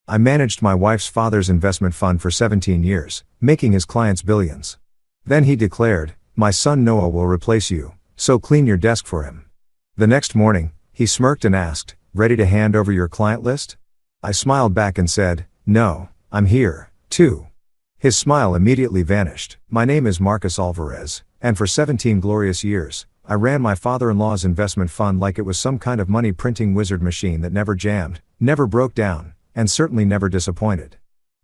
I managed my wife's father's investment fund for 17 years, making his clients billions. Then he declared, "My son Noah will replace you, so clean your desk for him." The next morning, he smirked and asked, "Ready to hand over your client list?" I smiled back and said, "No, I'm here, too." His smile immediately vanished. My name is Marcus Alvarez, and for 17 glorious years, I ran my father-in-law's investment fund like it was some kind of money printing wizard machine that never jammed, never broke down, and certainly never disappointed.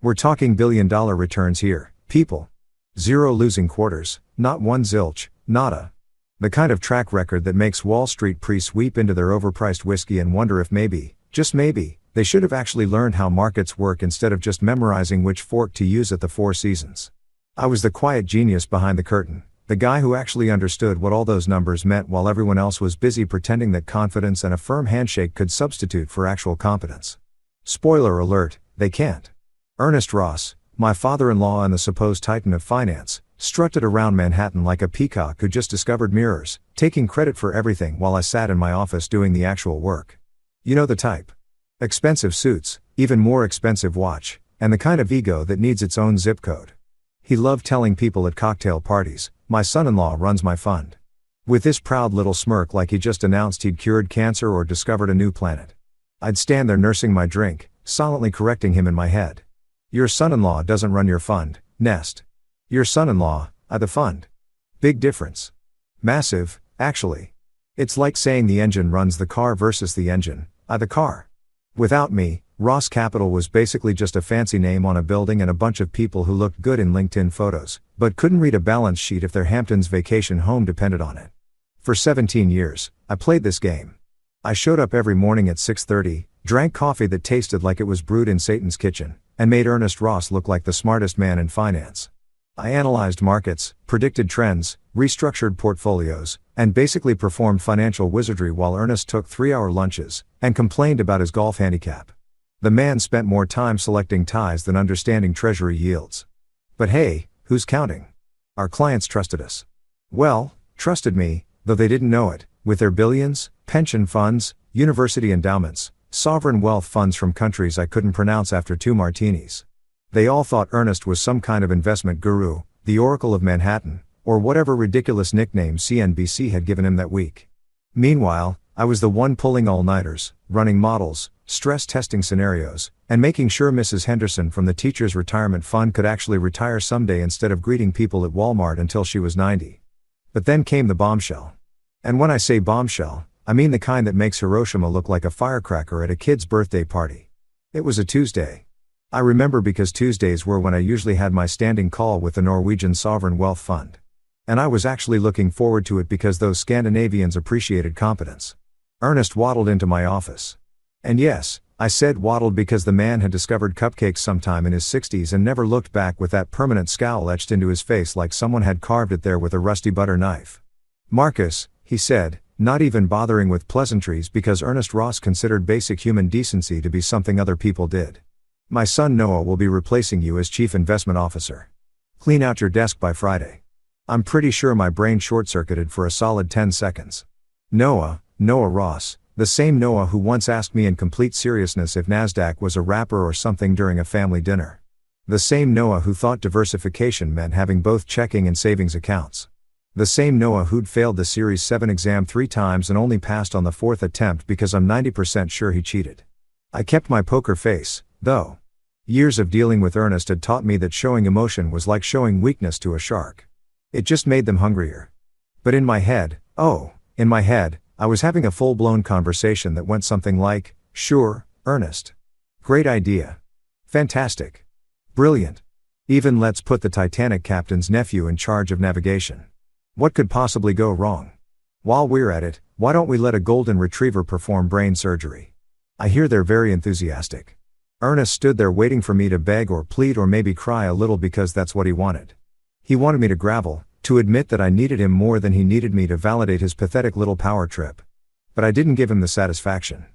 We're talking billion-dollar returns here, people. 0 losing quarters, not one zilch, nada. The kind of track record that makes Wall Street priests weep into their overpriced whiskey and wonder if maybe, just maybe, they should have actually learned how markets work instead of just memorizing which fork to use at the Four Seasons. I was the quiet genius behind the curtain, the guy who actually understood what all those numbers meant while everyone else was busy pretending that confidence and a firm handshake could substitute for actual competence. Spoiler alert, they can't. Ernest Ross, my father-in-law and the supposed titan of finance, strutted around Manhattan like a peacock who just discovered mirrors, taking credit for everything while I sat in my office doing the actual work. You know the type. Expensive suits, even more expensive watch, and the kind of ego that needs its own zip code. He loved telling people at cocktail parties, "My son-in-law runs my fund." With this proud little smirk like he just announced he'd cured cancer or discovered a new planet. I'd stand there nursing my drink, silently correcting him in my head. "Your son-in-law doesn't run your fund, Nest. Your son-in-law, the fund." Big difference. Massive, actually. It's like saying the engine runs the car versus the engine, the car. Without me, Ross Capital was basically just a fancy name on a building and a bunch of people who looked good in LinkedIn photos, but couldn't read a balance sheet if their Hamptons vacation home depended on it. For 17 years, I played this game. I showed up every morning at 6:30, drank coffee that tasted like it was brewed in Satan's kitchen, and made Ernest Ross look like the smartest man in finance. I analyzed markets, predicted trends, restructured portfolios, and basically performed financial wizardry while Ernest took 3-hour lunches, and complained about his golf handicap. The man spent more time selecting ties than understanding treasury yields. But hey, who's counting? Our clients trusted us. Well, trusted me, though they didn't know it, with their billions, pension funds, university endowments, sovereign wealth funds from countries I couldn't pronounce after 2 martinis. They all thought Ernest was some kind of investment guru, the Oracle of Manhattan, or whatever ridiculous nickname CNBC had given him that week. Meanwhile, I was the one pulling all-nighters, running models, stress testing scenarios, and making sure Mrs. Henderson from the Teachers' Retirement Fund could actually retire someday instead of greeting people at Walmart until she was 90. But then came the bombshell. And when I say bombshell, I mean the kind that makes Hiroshima look like a firecracker at a kid's birthday party. It was a Tuesday. I remember because Tuesdays were when I usually had my standing call with the Norwegian Sovereign Wealth Fund. And I was actually looking forward to it because those Scandinavians appreciated competence. Ernest waddled into my office. And yes, I said waddled because the man had discovered cupcakes sometime in his 60s and never looked back with that permanent scowl etched into his face like someone had carved it there with a rusty butter knife. "Marcus," he said, not even bothering with pleasantries because Ernest Ross considered basic human decency to be something other people did. "My son Noah will be replacing you as Chief Investment Officer. Clean out your desk by Friday." I'm pretty sure my brain short-circuited for a solid 10 seconds. Noah Ross, the same Noah who once asked me in complete seriousness if Nasdaq was a rapper or something during a family dinner. The same Noah who thought diversification meant having both checking and savings accounts. The same Noah who'd failed the Series 7 exam 3 times and only passed on the 4th attempt because I'm 90% sure he cheated. I kept my poker face, though. Years of dealing with Ernest had taught me that showing emotion was like showing weakness to a shark. It just made them hungrier. But in my head, I was having a full-blown conversation that went something like, "Sure, Ernest. Great idea. Fantastic. Brilliant. Even let's put the Titanic captain's nephew in charge of navigation. What could possibly go wrong? While we're at it, why don't we let a golden retriever perform brain surgery?" I hear they're very enthusiastic. Ernest stood there waiting for me to beg or plead or maybe cry a little because that's what he wanted. He wanted me to gravel, to admit that I needed him more than he needed me to validate his pathetic little power trip. But I didn't give him the satisfaction.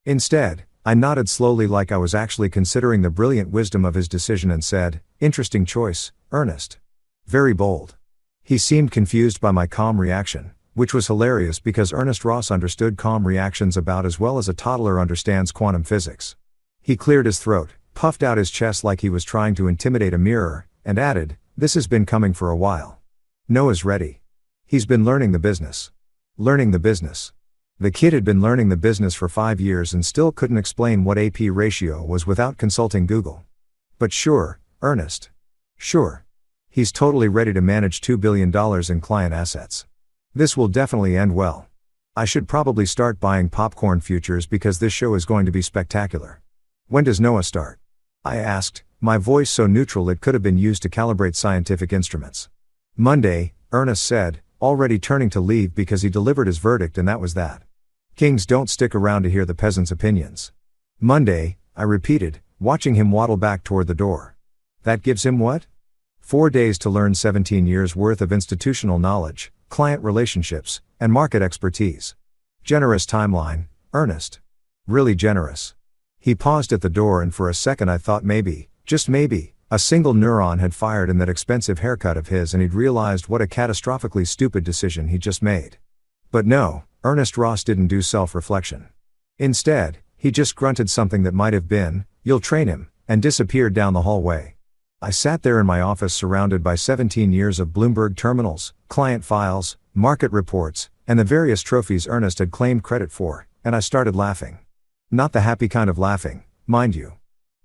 Instead, I nodded slowly like I was actually considering the brilliant wisdom of his decision and said, "Interesting choice, Ernest. Very bold." He seemed confused by my calm reaction, which was hilarious because Ernest Ross understood calm reactions about as well as a toddler understands quantum physics. He cleared his throat, puffed out his chest like he was trying to intimidate a mirror, and added, "This has been coming for a while. Noah's ready. He's been learning the business." Learning the business. The kid had been learning the business for 5 years and still couldn't explain what AP ratio was without consulting Google. But sure, Ernest. Sure. He's totally ready to manage $2 billion in client assets. This will definitely end well. I should probably start buying popcorn futures because this show is going to be spectacular. When does Noah start? I asked, my voice so neutral it could have been used to calibrate scientific instruments. Monday, Ernest said, already turning to leave because he delivered his verdict and that was that. Kings don't stick around to hear the peasants' opinions. Monday, I repeated, watching him waddle back toward the door. That gives him what? 4 days to learn 17 years worth of institutional knowledge, client relationships, and market expertise. Generous timeline, Ernest. Really generous. He paused at the door and for a second I thought maybe, just maybe, a single neuron had fired in that expensive haircut of his and he'd realized what a catastrophically stupid decision he just made. But no, Ernest Ross didn't do self-reflection. Instead, he just grunted something that might have been, "You'll train him," and disappeared down the hallway. I sat there in my office surrounded by 17 years of Bloomberg terminals, client files, market reports, and the various trophies Ernest had claimed credit for, and I started laughing. Not the happy kind of laughing, mind you.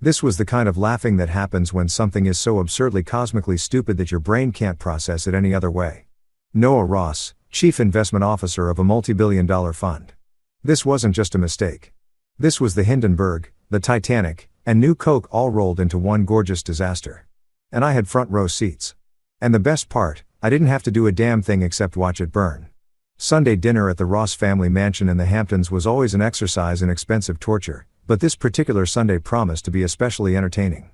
This was the kind of laughing that happens when something is so absurdly cosmically stupid that your brain can't process it any other way. Noah Ross, Chief Investment Officer of a multi-billion-dollar fund. This wasn't just a mistake. This was the Hindenburg, the Titanic, and New Coke all rolled into one gorgeous disaster. And I had front row seats. And the best part, I didn't have to do a damn thing except watch it burn. Sunday dinner at the Ross family mansion in the Hamptons was always an exercise in expensive torture, but this particular Sunday promised to be especially entertaining.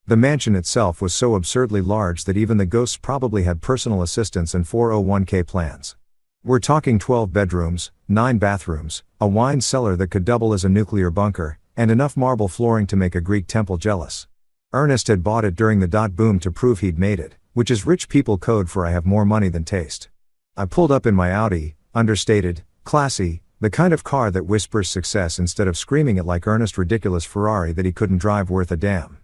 The mansion itself was so absurdly large that even the ghosts probably had personal assistants and 401k plans. We're talking 12 bedrooms, 9 bathrooms, a wine cellar that could double as a nuclear bunker, and enough marble flooring to make a Greek temple jealous. Ernest had bought it during the dot boom to prove he'd made it, which is rich people code for I have more money than taste. I pulled up in my Audi, understated, classy, the kind of car that whispers success instead of screaming it like Ernest's ridiculous Ferrari that he couldn't drive worth a damn.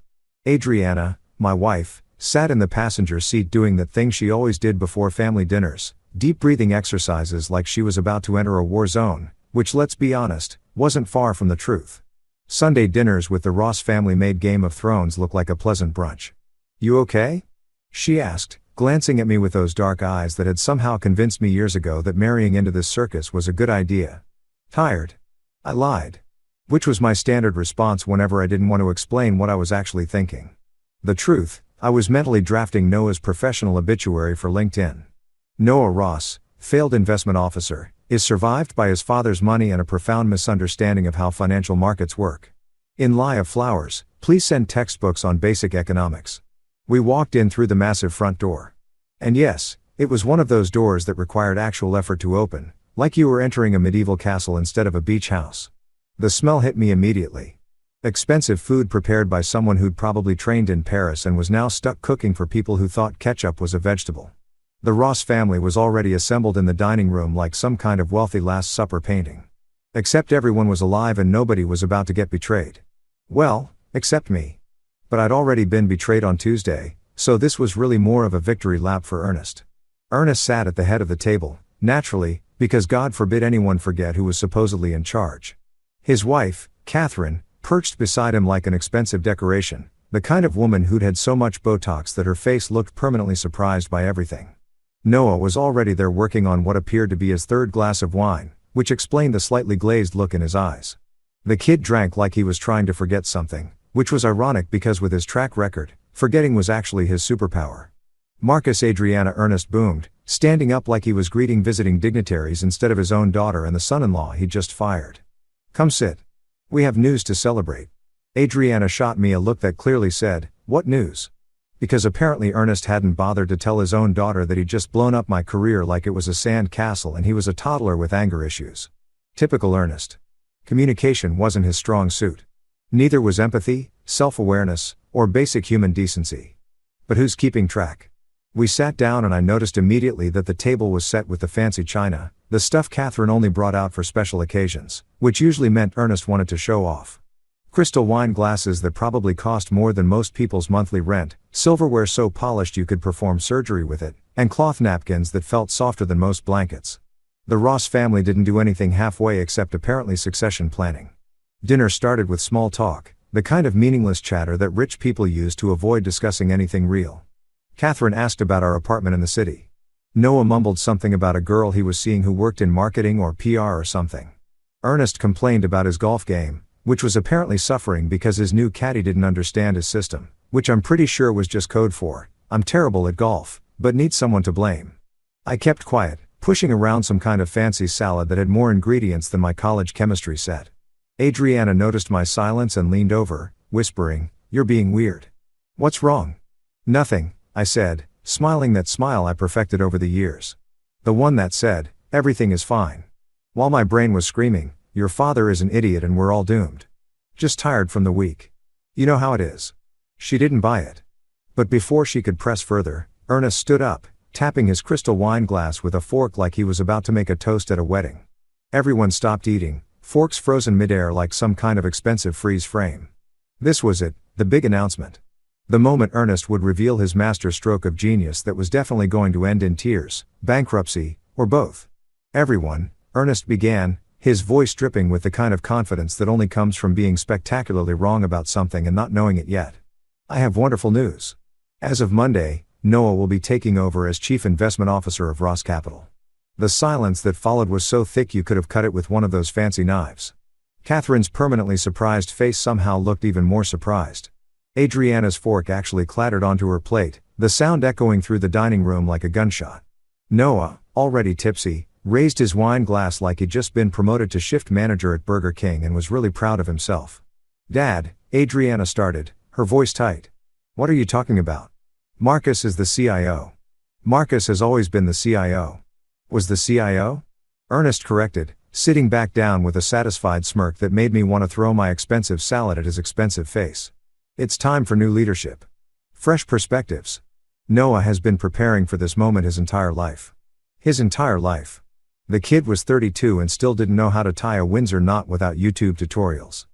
Adriana, my wife, sat in the passenger seat doing that thing she always did before family dinners, deep breathing exercises like she was about to enter a war zone, which let's be honest, wasn't far from the truth. Sunday dinners with the Ross family made Game of Thrones look like a pleasant brunch. "You okay?" she asked, glancing at me with those dark eyes that had somehow convinced me years ago that marrying into this circus was a good idea. "Tired." I lied. Which was my standard response whenever I didn't want to explain what I was actually thinking. The truth, I was mentally drafting Noah's professional obituary for LinkedIn. Noah Ross, failed investment officer, is survived by his father's money and a profound misunderstanding of how financial markets work. In Lie of Flowers, please send textbooks on basic economics. We walked in through the massive front door. And yes, it was one of those doors that required actual effort to open, like you were entering a medieval castle instead of a beach house. The smell hit me immediately. Expensive food prepared by someone who'd probably trained in Paris and was now stuck cooking for people who thought ketchup was a vegetable. The Ross family was already assembled in the dining room like some kind of wealthy Last Supper painting. Except everyone was alive and nobody was about to get betrayed. Well, except me. But I'd already been betrayed on Tuesday, so this was really more of a victory lap for Ernest. Ernest sat at the head of the table, naturally, because God forbid anyone forget who was supposedly in charge. His wife, Catherine, perched beside him like an expensive decoration, the kind of woman who'd had so much Botox that her face looked permanently surprised by everything. Noah was already there working on what appeared to be his third glass of wine, which explained the slightly glazed look in his eyes. The kid drank like he was trying to forget something, which was ironic because with his track record, forgetting was actually his superpower. Marcus Adriana Ernest boomed, standing up like he was greeting visiting dignitaries instead of his own daughter and the son-in-law he'd just fired. "Come sit. We have news to celebrate." Adriana shot me a look that clearly said, "What news?" Because apparently Ernest hadn't bothered to tell his own daughter that he'd just blown up my career like it was a sand castle and he was a toddler with anger issues. Typical Ernest. Communication wasn't his strong suit. Neither was empathy, self-awareness, or basic human decency. But who's keeping track? We sat down and I noticed immediately that the table was set with the fancy china, the stuff Catherine only brought out for special occasions, which usually meant Ernest wanted to show off. Crystal wine glasses that probably cost more than most people's monthly rent, silverware so polished you could perform surgery with it, and cloth napkins that felt softer than most blankets. The Ross family didn't do anything halfway except apparently succession planning. Dinner started with small talk, the kind of meaningless chatter that rich people use to avoid discussing anything real. Catherine asked about our apartment in the city. Noah mumbled something about a girl he was seeing who worked in marketing or PR or something. Ernest complained about his golf game, which was apparently suffering because his new caddy didn't understand his system, which I'm pretty sure was just code for, "I'm terrible at golf, but need someone to blame." I kept quiet, pushing around some kind of fancy salad that had more ingredients than my college chemistry set. Adriana noticed my silence and leaned over, whispering, "You're being weird." "What's wrong?" "Nothing," I said, smiling that smile I perfected over the years. The one that said, "Everything is fine." While my brain was screaming, "Your father is an idiot and we're all doomed. Just tired from the week. You know how it is." She didn't buy it. But before she could press further, Ernest stood up, tapping his crystal wine glass with a fork like he was about to make a toast at a wedding. Everyone stopped eating, forks frozen midair like some kind of expensive freeze frame. This was it, the big announcement. The moment Ernest would reveal his master stroke of genius that was definitely going to end in tears, bankruptcy, or both. "Everyone," Ernest began, his voice dripping with the kind of confidence that only comes from being spectacularly wrong about something and not knowing it yet. "I have wonderful news. As of Monday, Noah will be taking over as Chief Investment Officer of Ross Capital." The silence that followed was so thick you could have cut it with one of those fancy knives. Catherine's permanently surprised face somehow looked even more surprised. Adriana's fork actually clattered onto her plate, the sound echoing through the dining room like a gunshot. Noah, already tipsy, raised his wine glass like he'd just been promoted to shift manager at Burger King and was really proud of himself. "Dad," Adriana started, her voice tight. "What are you talking about?" "Marcus is the CIO. Marcus has always been the CIO. Was the CIO? Ernest corrected, sitting back down with a satisfied smirk that made me want to throw my expensive salad at his expensive face. It's time for new leadership. Fresh perspectives. Noah has been preparing for this moment his entire life. His entire life. The kid was 32 and still didn't know how to tie a Windsor knot without YouTube tutorials.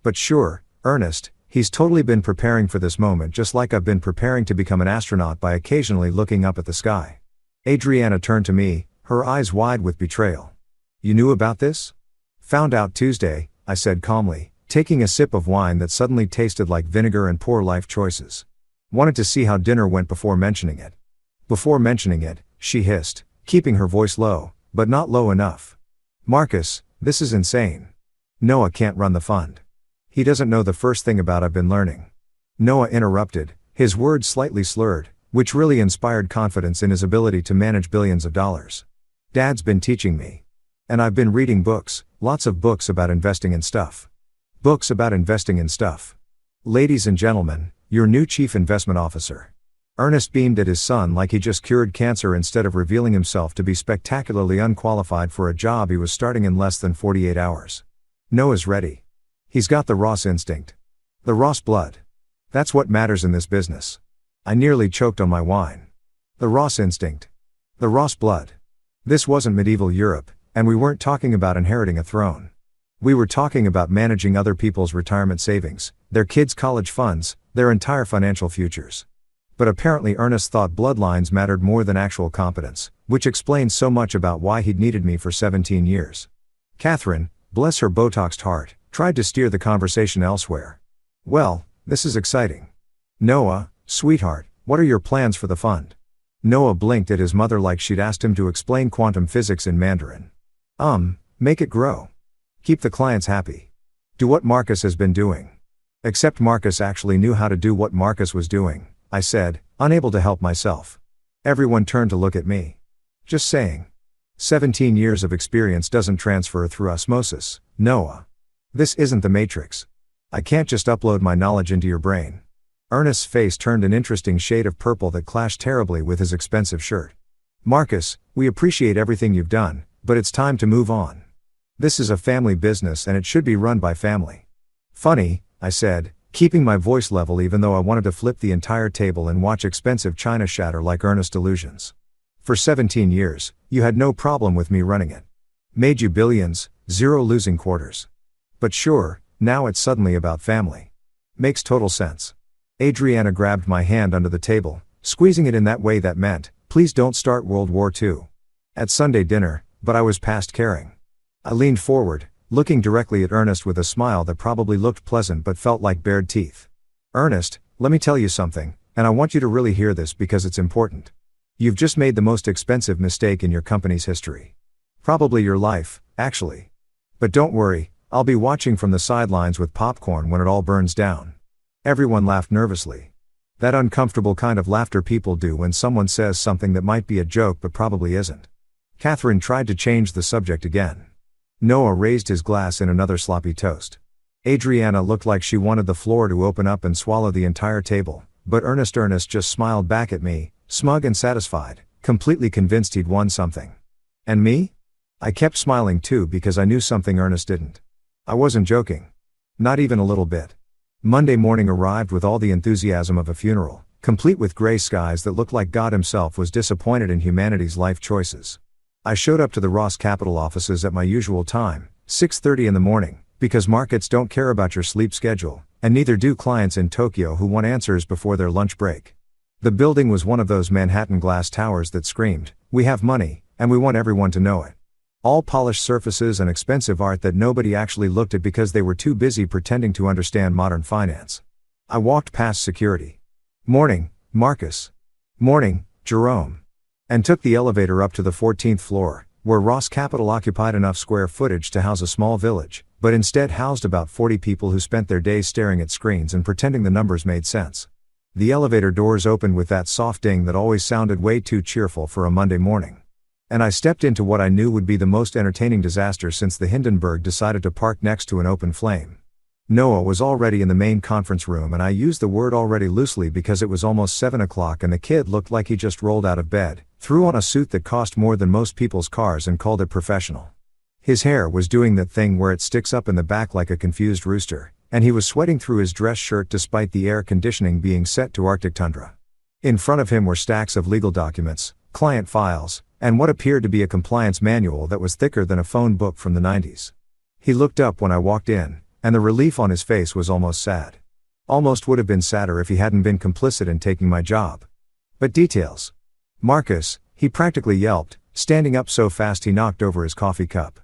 But sure, Ernest, he's totally been preparing for this moment just like I've been preparing to become an astronaut by occasionally looking up at the sky. Adriana turned to me, her eyes wide with betrayal. "You knew about this?" "Found out Tuesday," I said calmly, taking a sip of wine that suddenly tasted like vinegar and poor life choices. "Wanted to see how dinner went before mentioning it." "Before mentioning it," she hissed, keeping her voice low, but not low enough. "Marcus, this is insane. Noah can't run the fund. He doesn't know the first thing about I've been learning." Noah interrupted, his words slightly slurred, which really inspired confidence in his ability to manage billions of dollars. "Dad's been teaching me. And I've been reading books, lots of books about investing in stuff. Books about investing in stuff. Ladies and gentlemen, your new Chief Investment Officer." Ernest beamed at his son like he just cured cancer instead of revealing himself to be spectacularly unqualified for a job he was starting in less than 48 hours. "Noah's ready. He's got the Ross instinct. The Ross blood. That's what matters in this business." I nearly choked on my wine. The Ross instinct. The Ross blood. This wasn't medieval Europe, and we weren't talking about inheriting a throne. We were talking about managing other people's retirement savings, their kids' college funds, their entire financial futures. But apparently Ernest thought bloodlines mattered more than actual competence, which explains so much about why he'd needed me for 17 years. Catherine, bless her Botoxed heart, tried to steer the conversation elsewhere. "Well, this is exciting. Noah, sweetheart, what are your plans for the fund?" Noah blinked at his mother like she'd asked him to explain quantum physics in Mandarin. Make it grow. Keep the clients happy. Do what Marcus has been doing." Except Marcus actually knew how to do what Marcus was doing, I said, unable to help myself. Everyone turned to look at me. "Just saying. 17 years of experience doesn't transfer through osmosis, Noah. This isn't the Matrix. I can't just upload my knowledge into your brain." Ernest's face turned an interesting shade of purple that clashed terribly with his expensive shirt. "Marcus, we appreciate everything you've done, but it's time to move on. This is a family business and it should be run by family." "Funny," I said, keeping my voice level even though I wanted to flip the entire table and watch expensive china shatter like Ernest illusions. "For 17 years, you had no problem with me running it. Made you billions, zero losing quarters. But sure, Now it's suddenly about family. Makes total sense. Adriana grabbed my hand under the table, squeezing it in that way that meant, please don't start World War II. At Sunday dinner, but I was past caring. I leaned forward, looking directly at Ernest with a smile that probably looked pleasant but felt like bared teeth. Ernest, let me tell you something, and I want you to really hear this because it's important. You've just made the most expensive mistake in your company's history. Probably your life, actually. But don't worry, I'll be watching from the sidelines with popcorn when it all burns down. Everyone laughed nervously. That uncomfortable kind of laughter people do when someone says something that might be a joke but probably isn't. Catherine tried to change the subject again. Noah raised his glass in another sloppy toast. Adriana looked like she wanted the floor to open up and swallow the entire table, but Ernest just smiled back at me, smug and satisfied, completely convinced he'd won something. And me? I kept smiling too because I knew something Ernest didn't. I wasn't joking. Not even a little bit. Monday morning arrived with all the enthusiasm of a funeral, complete with gray skies that looked like God himself was disappointed in humanity's life choices. I showed up to the Ross Capital offices at my usual time, 6:30 in the morning, because markets don't care about your sleep schedule, and neither do clients in Tokyo who want answers before their lunch break. The building was one of those Manhattan glass towers that screamed, "We have money, and we want everyone to know it." All polished surfaces and expensive art that nobody actually looked at because they were too busy pretending to understand modern finance. I walked past security. "Morning, Marcus." "Morning, Jerome." And took the elevator up to the 14th floor, where Ross Capital occupied enough square footage to house a small village, but instead housed about 40 people who spent their days staring at screens and pretending the numbers made sense. The elevator doors opened with that soft ding that always sounded way too cheerful for a Monday morning. And I stepped into what I knew would be the most entertaining disaster since the Hindenburg decided to park next to an open flame. Noah was already in the main conference room, and I used the word already loosely because it was almost 7 o'clock and the kid looked like he just rolled out of bed, threw on a suit that cost more than most people's cars and called it professional. His hair was doing that thing where it sticks up in the back like a confused rooster, and he was sweating through his dress shirt despite the air conditioning being set to Arctic tundra. In front of him were stacks of legal documents, client files, and what appeared to be a compliance manual that was thicker than a phone book from the 90s. He looked up when I walked in, and the relief on his face was almost sad. Almost would have been sadder if he hadn't been complicit in taking my job. But details. "Marcus," he practically yelped, standing up so fast he knocked over his coffee cup.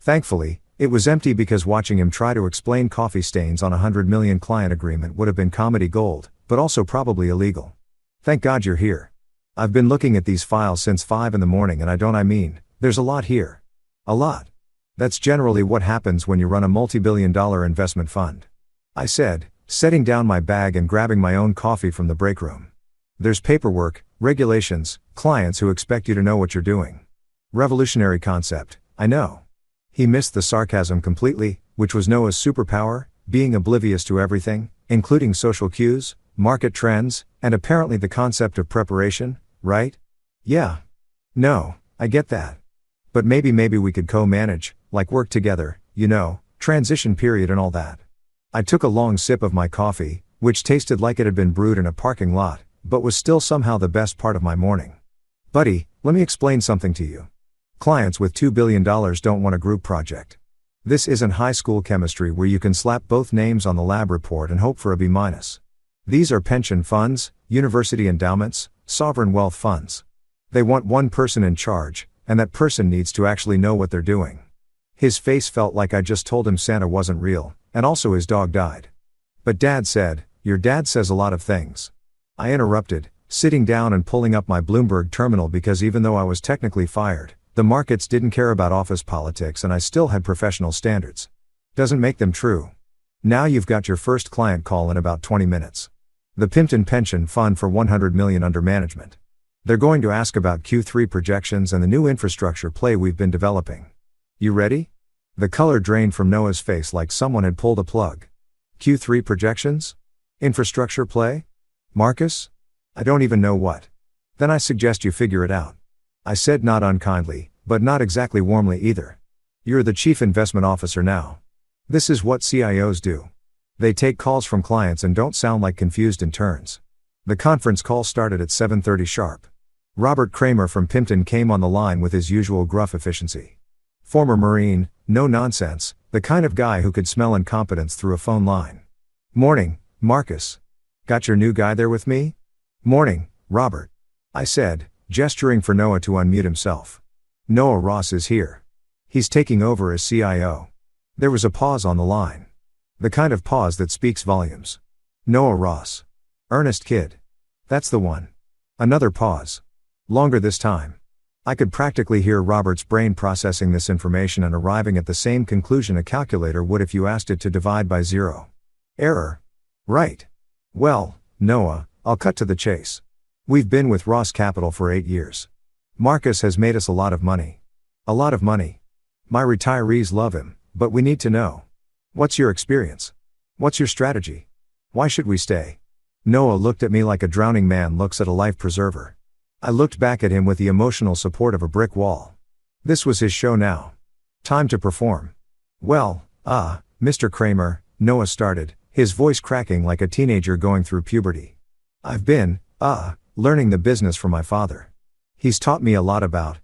Thankfully, it was empty because watching him try to explain coffee stains on a $100 million client agreement would have been comedy gold, but also probably illegal. "Thank God you're here. I've been looking at these files since 5 in the morning and I mean, there's a lot here. A lot. That's generally what happens when you run a multi-billion-dollar investment fund," I said, setting down my bag and grabbing my own coffee from the break room. "There's paperwork, regulations, clients who expect you to know what you're doing. Revolutionary concept, I know." He missed the sarcasm completely, which was Noah's superpower, being oblivious to everything, including social cues, market trends, and apparently the concept of preparation, right? "Yeah. No, I get that. But maybe we could co-manage, like work together, transition period and all that." I took a long sip of my coffee, which tasted like it had been brewed in a parking lot, but was still somehow the best part of my morning. "Buddy, let me explain something to you. Clients with $2 billion don't want a group project. This isn't high school chemistry where you can slap both names on the lab report and hope for a B-. These are pension funds, university endowments, sovereign wealth funds. They want one person in charge, and that person needs to actually know what they're doing." His face felt like I just told him Santa wasn't real, and also his dog died. "But Dad said," "Your dad says a lot of things." I interrupted, sitting down and pulling up my Bloomberg terminal because even though I was technically fired, the markets didn't care about office politics and I still had professional standards. "Doesn't make them true. Now you've got your first client call in about 20 minutes. The Pimpton Pension Fund for $100 million under management. They're going to ask about Q3 projections and the new infrastructure play we've been developing. You ready?" The color drained from Noah's face like someone had pulled a plug. "Q3 projections? Infrastructure play? Marcus? I don't even know what." "Then I suggest you figure it out," I said, not unkindly, but not exactly warmly either. "You're the chief investment officer now. This is what CIOs do. They take calls from clients and don't sound like confused interns." The conference call started at 7:30 sharp. Robert Kramer from Pimpton came on the line with his usual gruff efficiency. "Former Marine, No nonsense, the kind of guy who could smell incompetence through a phone line. Morning, Marcus. Got your new guy there with me? Morning, Robert. I said, gesturing for Noah to unmute himself. Noah Ross is here. He's taking over as CIO. There was a pause on the line. The kind of pause that speaks volumes. Noah Ross. Ernest Kidd. That's the one. Another pause. Longer this time. I could practically hear Robert's brain processing this information and arriving at the same conclusion a calculator would if you asked it to divide by 0. Error. Right. Well, Noah, I'll cut to the chase. We've been with Ross Capital for 8 years. Marcus has made us a lot of money. A lot of money. My retirees love him, but we need to know. What's your experience? What's your strategy? Why should we stay? Noah looked at me like a drowning man looks at a life preserver. I looked back at him with the emotional support of a brick wall. This was his show now. Time to perform. Well, Mr. Kramer, Noah started, his voice cracking like a teenager going through puberty. I've been, learning the business from my father. He's taught me a lot about,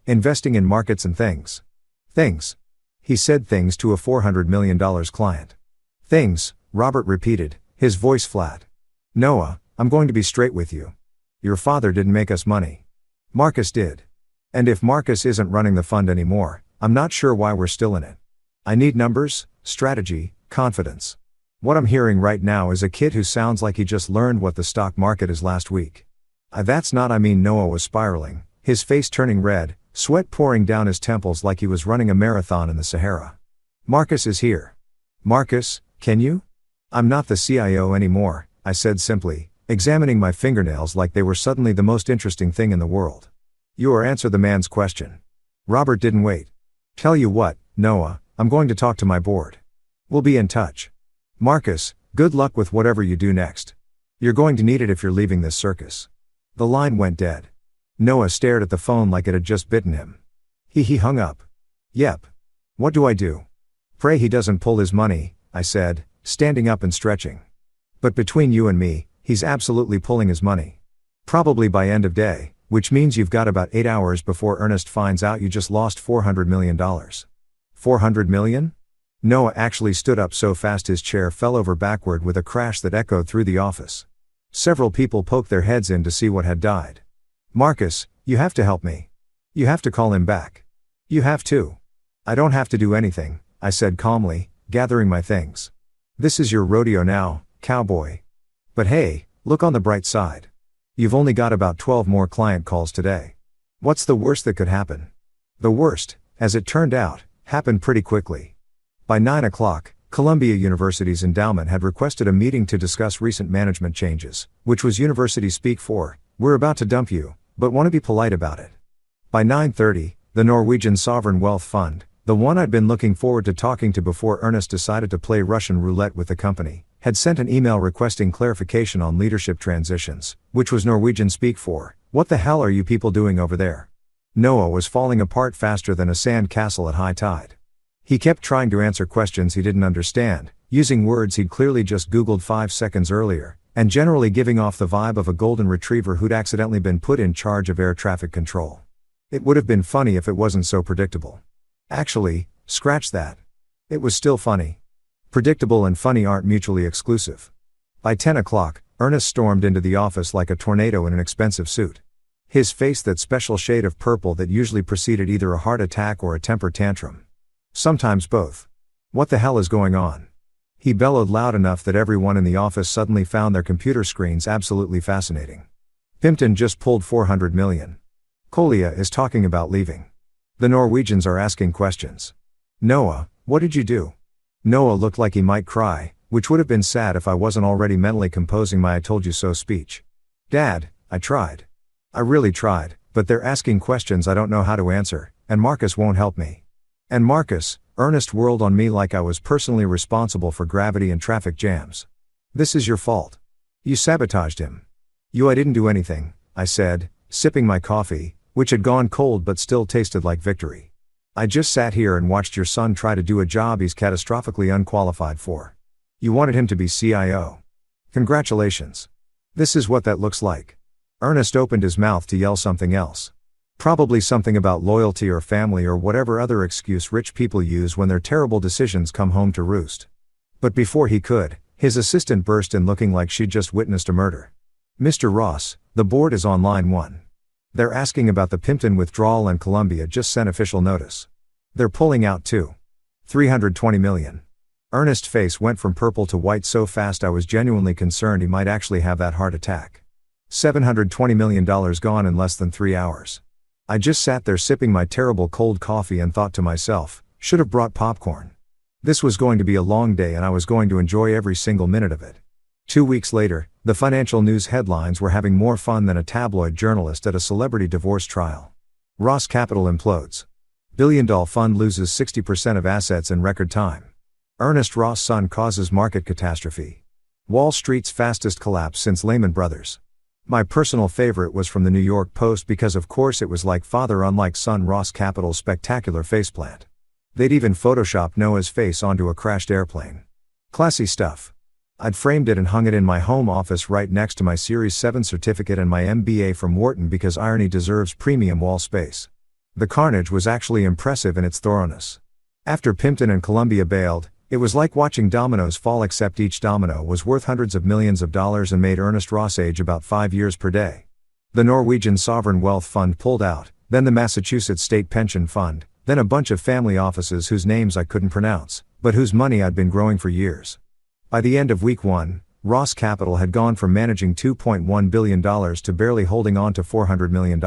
investing in markets and things. Things. He said things to a $400 million client. Things, Robert repeated, his voice flat. Noah, I'm going to be straight with you. Your father didn't make us money. Marcus did. And if Marcus isn't running the fund anymore, I'm not sure why we're still in it. I need numbers, strategy, confidence. What I'm hearing right now is a kid who sounds like he just learned what the stock market is last week. Noah was spiraling, his face turning red, sweat pouring down his temples like he was running a marathon in the Sahara. Marcus is here. Marcus, can you? I'm not the CIO anymore, I said simply, examining my fingernails like they were suddenly the most interesting thing in the world. Answer the man's question. Robert didn't wait. Tell you what, Noah, I'm going to talk to my board. We'll be in touch. Marcus, good luck with whatever you do next. You're going to need it if you're leaving this circus. The line went dead. Noah stared at the phone like it had just bitten him. He hung up. Yep. What do I do? Pray he doesn't pull his money, I said, standing up and stretching. But between you and me, he's absolutely pulling his money. Probably by end of day, which means you've got about 8 hours before Ernest finds out you just lost $400 million. $400 million? Noah actually stood up so fast his chair fell over backward with a crash that echoed through the office. Several people poked their heads in to see what had died. Marcus, you have to help me. You have to call him back. You have to. I don't have to do anything, I said calmly, gathering my things. This is your rodeo now, cowboy. But hey, look on the bright side. You've only got about 12 more client calls today. What's the worst that could happen? The worst, as it turned out, happened pretty quickly. By 9 o'clock, Columbia University's endowment had requested a meeting to discuss recent management changes, which was university speak for, we're about to dump you, but want to be polite about it. By 9:30, the Norwegian Sovereign Wealth Fund, the one I'd been looking forward to talking to before Ernest decided to play Russian roulette with the company, had sent an email requesting clarification on leadership transitions, which was Norwegian speak for, what the hell are you people doing over there? Noah was falling apart faster than a sand castle at high tide. He kept trying to answer questions he didn't understand, using words he'd clearly just Googled 5 seconds earlier, and generally giving off the vibe of a golden retriever who'd accidentally been put in charge of air traffic control. It would have been funny if it wasn't so predictable. Actually, scratch that. It was still funny. Predictable and funny aren't mutually exclusive. By 10 o'clock, Ernest stormed into the office like a tornado in an expensive suit. His face that special shade of purple that usually preceded either a heart attack or a temper tantrum. Sometimes both. What the hell is going on? He bellowed loud enough that everyone in the office suddenly found their computer screens absolutely fascinating. Pimpton just pulled $400 million. Kolia is talking about leaving. The Norwegians are asking questions. Noah, what did you do? Noah looked like he might cry, which would have been sad if I wasn't already mentally composing my I told you so speech. Dad, I tried. I really tried, but they're asking questions I don't know how to answer, and Marcus won't help me. And Marcus, Ernest whirled on me like I was personally responsible for gravity and traffic jams. This is your fault. You sabotaged him. I didn't do anything, I said, sipping my coffee, which had gone cold but still tasted like victory. I just sat here and watched your son try to do a job he's catastrophically unqualified for. You wanted him to be CIO. Congratulations. This is what that looks like. Ernest opened his mouth to yell something else. Probably something about loyalty or family or whatever other excuse rich people use when their terrible decisions come home to roost. But before he could, his assistant burst in looking like she'd just witnessed a murder. "Mr. Ross, the board is on line 1. They're asking about the Pimpton withdrawal and Columbia just sent official notice. They're pulling out too. $320 million. Ernest's face went from purple to white so fast I was genuinely concerned he might actually have that heart attack. $720 million gone in less than 3 hours. I just sat there sipping my terrible cold coffee and thought to myself, should have brought popcorn. This was going to be a long day and I was going to enjoy every single minute of it. 2 weeks later, the financial news headlines were having more fun than a tabloid journalist at a celebrity divorce trial. Ross Capital implodes. Billion-dollar fund loses 60% of assets in record time. Ernest Ross' son causes market catastrophe. Wall Street's fastest collapse since Lehman Brothers. My personal favorite was from the New York Post because of course it was like father unlike son Ross Capital's spectacular faceplant. They'd even photoshopped Noah's face onto a crashed airplane. Classy stuff. I'd framed it and hung it in my home office right next to my Series 7 certificate and my MBA from Wharton because irony deserves premium wall space. The carnage was actually impressive in its thoroughness. After Pimpton and Columbia bailed, it was like watching dominoes fall except each domino was worth hundreds of millions of dollars and made Ernest Ross age about 5 years per day. The Norwegian Sovereign Wealth Fund pulled out, then the Massachusetts State Pension Fund, then a bunch of family offices whose names I couldn't pronounce, but whose money I'd been growing for years. By the end of week 1, Ross Capital had gone from managing $2.1 billion to barely holding on to $400 million.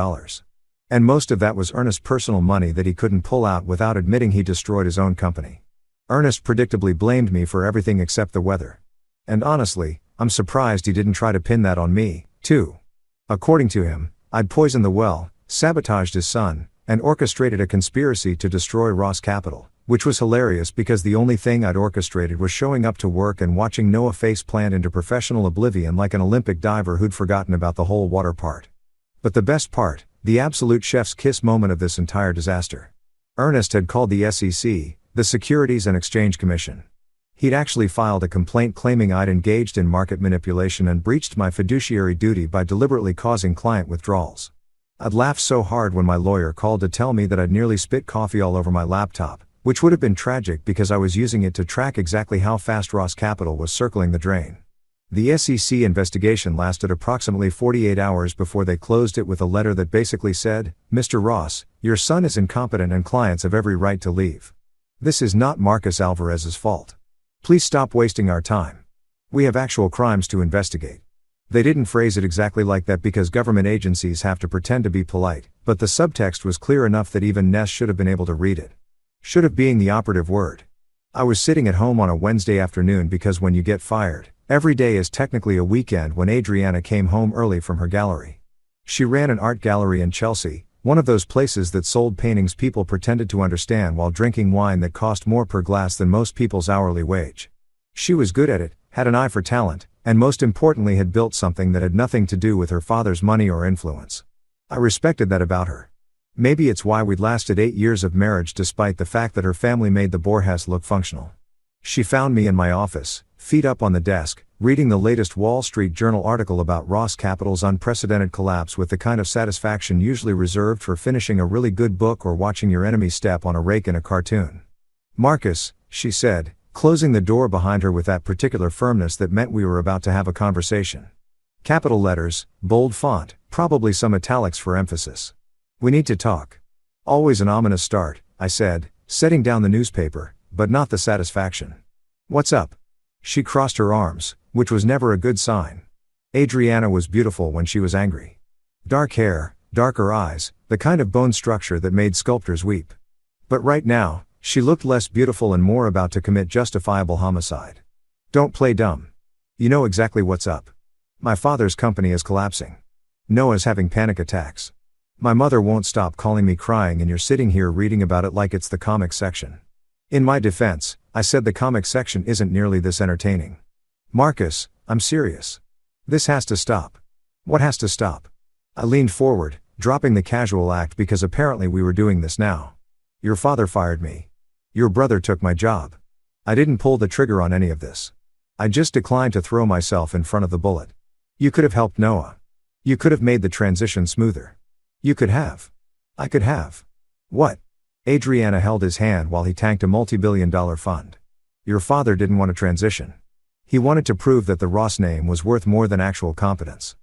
And most of that was Ernest's personal money that he couldn't pull out without admitting he destroyed his own company. Ernest predictably blamed me for everything except the weather. And honestly, I'm surprised he didn't try to pin that on me, too. According to him, I'd poisoned the well, sabotaged his son, and orchestrated a conspiracy to destroy Ross Capital, which was hilarious because the only thing I'd orchestrated was showing up to work and watching Noah face plant into professional oblivion like an Olympic diver who'd forgotten about the whole water part. But the best part, the absolute chef's kiss moment of this entire disaster. Ernest had called the SEC, the Securities and Exchange Commission. He'd actually filed a complaint claiming I'd engaged in market manipulation and breached my fiduciary duty by deliberately causing client withdrawals. I'd laughed so hard when my lawyer called to tell me that I'd nearly spit coffee all over my laptop, which would have been tragic because I was using it to track exactly how fast Ross Capital was circling the drain. The SEC investigation lasted approximately 48 hours before they closed it with a letter that basically said, "Mr. Ross, your son is incompetent and clients have every right to leave. This is not Marcus Alvarez's fault. Please stop wasting our time. We have actual crimes to investigate." They didn't phrase it exactly like that because government agencies have to pretend to be polite, but the subtext was clear enough that even Ness should have been able to read it. Should have being the operative word. I was sitting at home on a Wednesday afternoon because when you get fired, every day is technically a weekend when Adriana came home early from her gallery. She ran an art gallery in Chelsea, one of those places that sold paintings people pretended to understand while drinking wine that cost more per glass than most people's hourly wage. She was good at it, had an eye for talent, and most importantly had built something that had nothing to do with her father's money or influence. I respected that about her. Maybe it's why we'd lasted 8 years of marriage despite the fact that her family made the Borges look functional. She found me in my office, feet up on the desk, reading the latest Wall Street Journal article about Ross Capital's unprecedented collapse with the kind of satisfaction usually reserved for finishing a really good book or watching your enemy step on a rake in a cartoon. "Marcus," she said, closing the door behind her with that particular firmness that meant we were about to have a conversation. Capital letters, bold font, probably some italics for emphasis. "We need to talk." Always an ominous start, I said, setting down the newspaper, but not the satisfaction. "What's up?" She crossed her arms, which was never a good sign. Adriana was beautiful when she was angry. Dark hair, darker eyes, the kind of bone structure that made sculptors weep. But right now, she looked less beautiful and more about to commit justifiable homicide. "Don't play dumb. You know exactly what's up. My father's company is collapsing. Noah's having panic attacks. My mother won't stop calling me crying and you're sitting here reading about it like it's the comic section." In my defense, I said the comic section isn't nearly this entertaining. "Marcus, I'm serious. This has to stop." "What has to stop?" I leaned forward, dropping the casual act because apparently we were doing this now. "Your father fired me. Your brother took my job. I didn't pull the trigger on any of this. I just declined to throw myself in front of the bullet. You could have helped Noah. You could have made the transition smoother. You could have." I could have. What? Adriana held his hand while he tanked a multi-billion-dollar fund. Your father didn't want to transition. He wanted to prove that the Ross name was worth more than actual competence.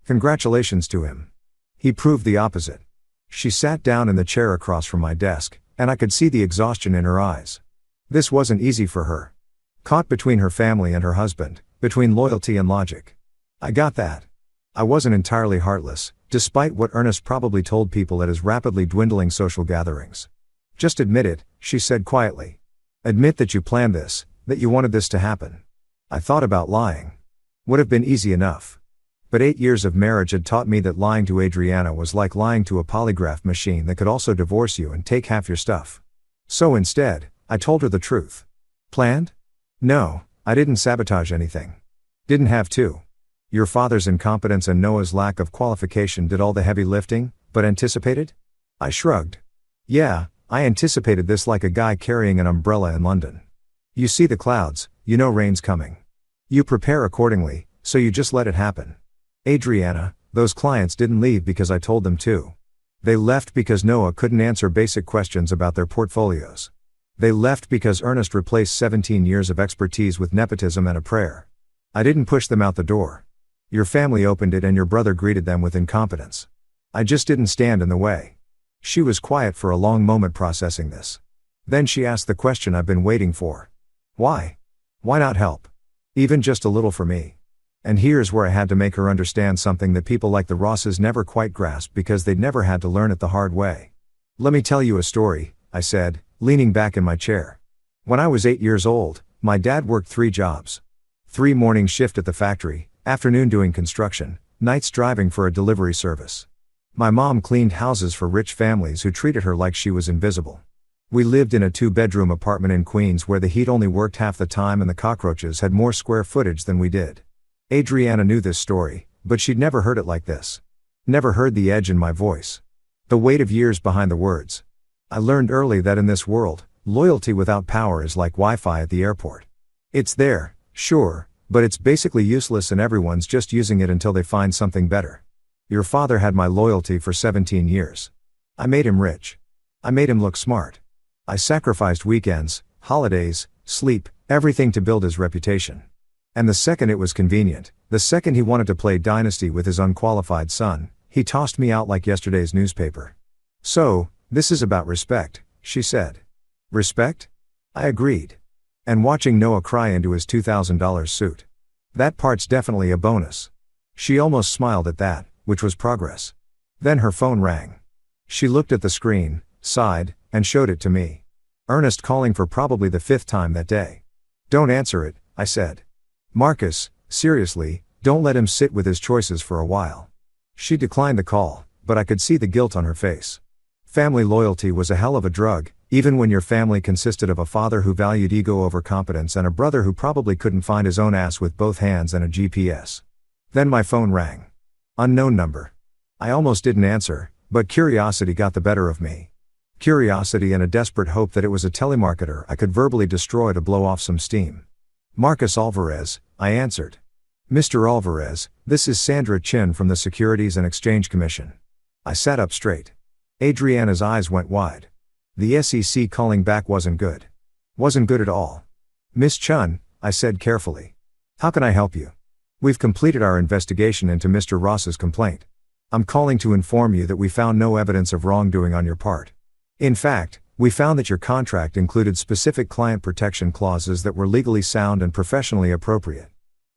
Congratulations to him. He proved the opposite. She sat down in the chair across from my desk, and I could see the exhaustion in her eyes. This wasn't easy for her. Caught between her family and her husband, between loyalty and logic. I got that. I wasn't entirely heartless, despite what Ernest probably told people at his rapidly dwindling social gatherings. Just admit it, she said quietly. Admit that you planned this, that you wanted this to happen. I thought about lying. Would have been easy enough. But 8 years of marriage had taught me that lying to Adriana was like lying to a polygraph machine that could also divorce you and take half your stuff. So instead, I told her the truth. Planned? No, I didn't sabotage anything. Didn't have to. Your father's incompetence and Noah's lack of qualification did all the heavy lifting, but anticipated? I shrugged. Yeah, I anticipated this like a guy carrying an umbrella in London. You see the clouds, you know rain's coming. You prepare accordingly, so you just let it happen. Adriana, those clients didn't leave because I told them to. They left because Noah couldn't answer basic questions about their portfolios. They left because Ernest replaced 17 years of expertise with nepotism and a prayer. I didn't push them out the door. Your family opened it and your brother greeted them with incompetence. I just didn't stand in the way. She was quiet for a long moment processing this. Then she asked the question I've been waiting for. Why? Why not help? Even just a little for me. And here's where I had to make her understand something that people like the Rosses never quite grasped because they'd never had to learn it the hard way. Let me tell you a story, I said, leaning back in my chair. When I was 8 years old, my dad worked 3 jobs. 3 morning shift at the factory, afternoon doing construction, nights driving for a delivery service. My mom cleaned houses for rich families who treated her like she was invisible. We lived in a 2-bedroom apartment in Queens where the heat only worked half the time and the cockroaches had more square footage than we did. Adriana knew this story, but she'd never heard it like this. Never heard the edge in my voice. The weight of years behind the words. I learned early that in this world, loyalty without power is like Wi-Fi at the airport. It's there, sure, but it's basically useless and everyone's just using it until they find something better. Your father had my loyalty for 17 years. I made him rich. I made him look smart. I sacrificed weekends, holidays, sleep, everything to build his reputation. And the second it was convenient, the second he wanted to play dynasty with his unqualified son, he tossed me out like yesterday's newspaper. So, this is about respect, she said. Respect? I agreed. And watching Noah cry into his $2,000 suit. That part's definitely a bonus. She almost smiled at that, which was progress. Then her phone rang. She looked at the screen, sighed, and showed it to me. Ernest calling for probably the 5th time that day. Don't answer it, I said. Marcus, seriously, don't let him sit with his choices for a while. She declined the call, but I could see the guilt on her face. Family loyalty was a hell of a drug, even when your family consisted of a father who valued ego over competence and a brother who probably couldn't find his own ass with both hands and a GPS. Then my phone rang. Unknown number. I almost didn't answer, but curiosity got the better of me. Curiosity and a desperate hope that it was a telemarketer I could verbally destroy to blow off some steam. Marcus Alvarez, I answered. Mr. Alvarez, this is Sandra Chin from the Securities and Exchange Commission. I sat up straight. Adriana's eyes went wide. The SEC calling back wasn't good. Wasn't good at all. Miss Chun, I said carefully. How can I help you? We've completed our investigation into Mr. Ross's complaint. I'm calling to inform you that we found no evidence of wrongdoing on your part. In fact, we found that your contract included specific client protection clauses that were legally sound and professionally appropriate.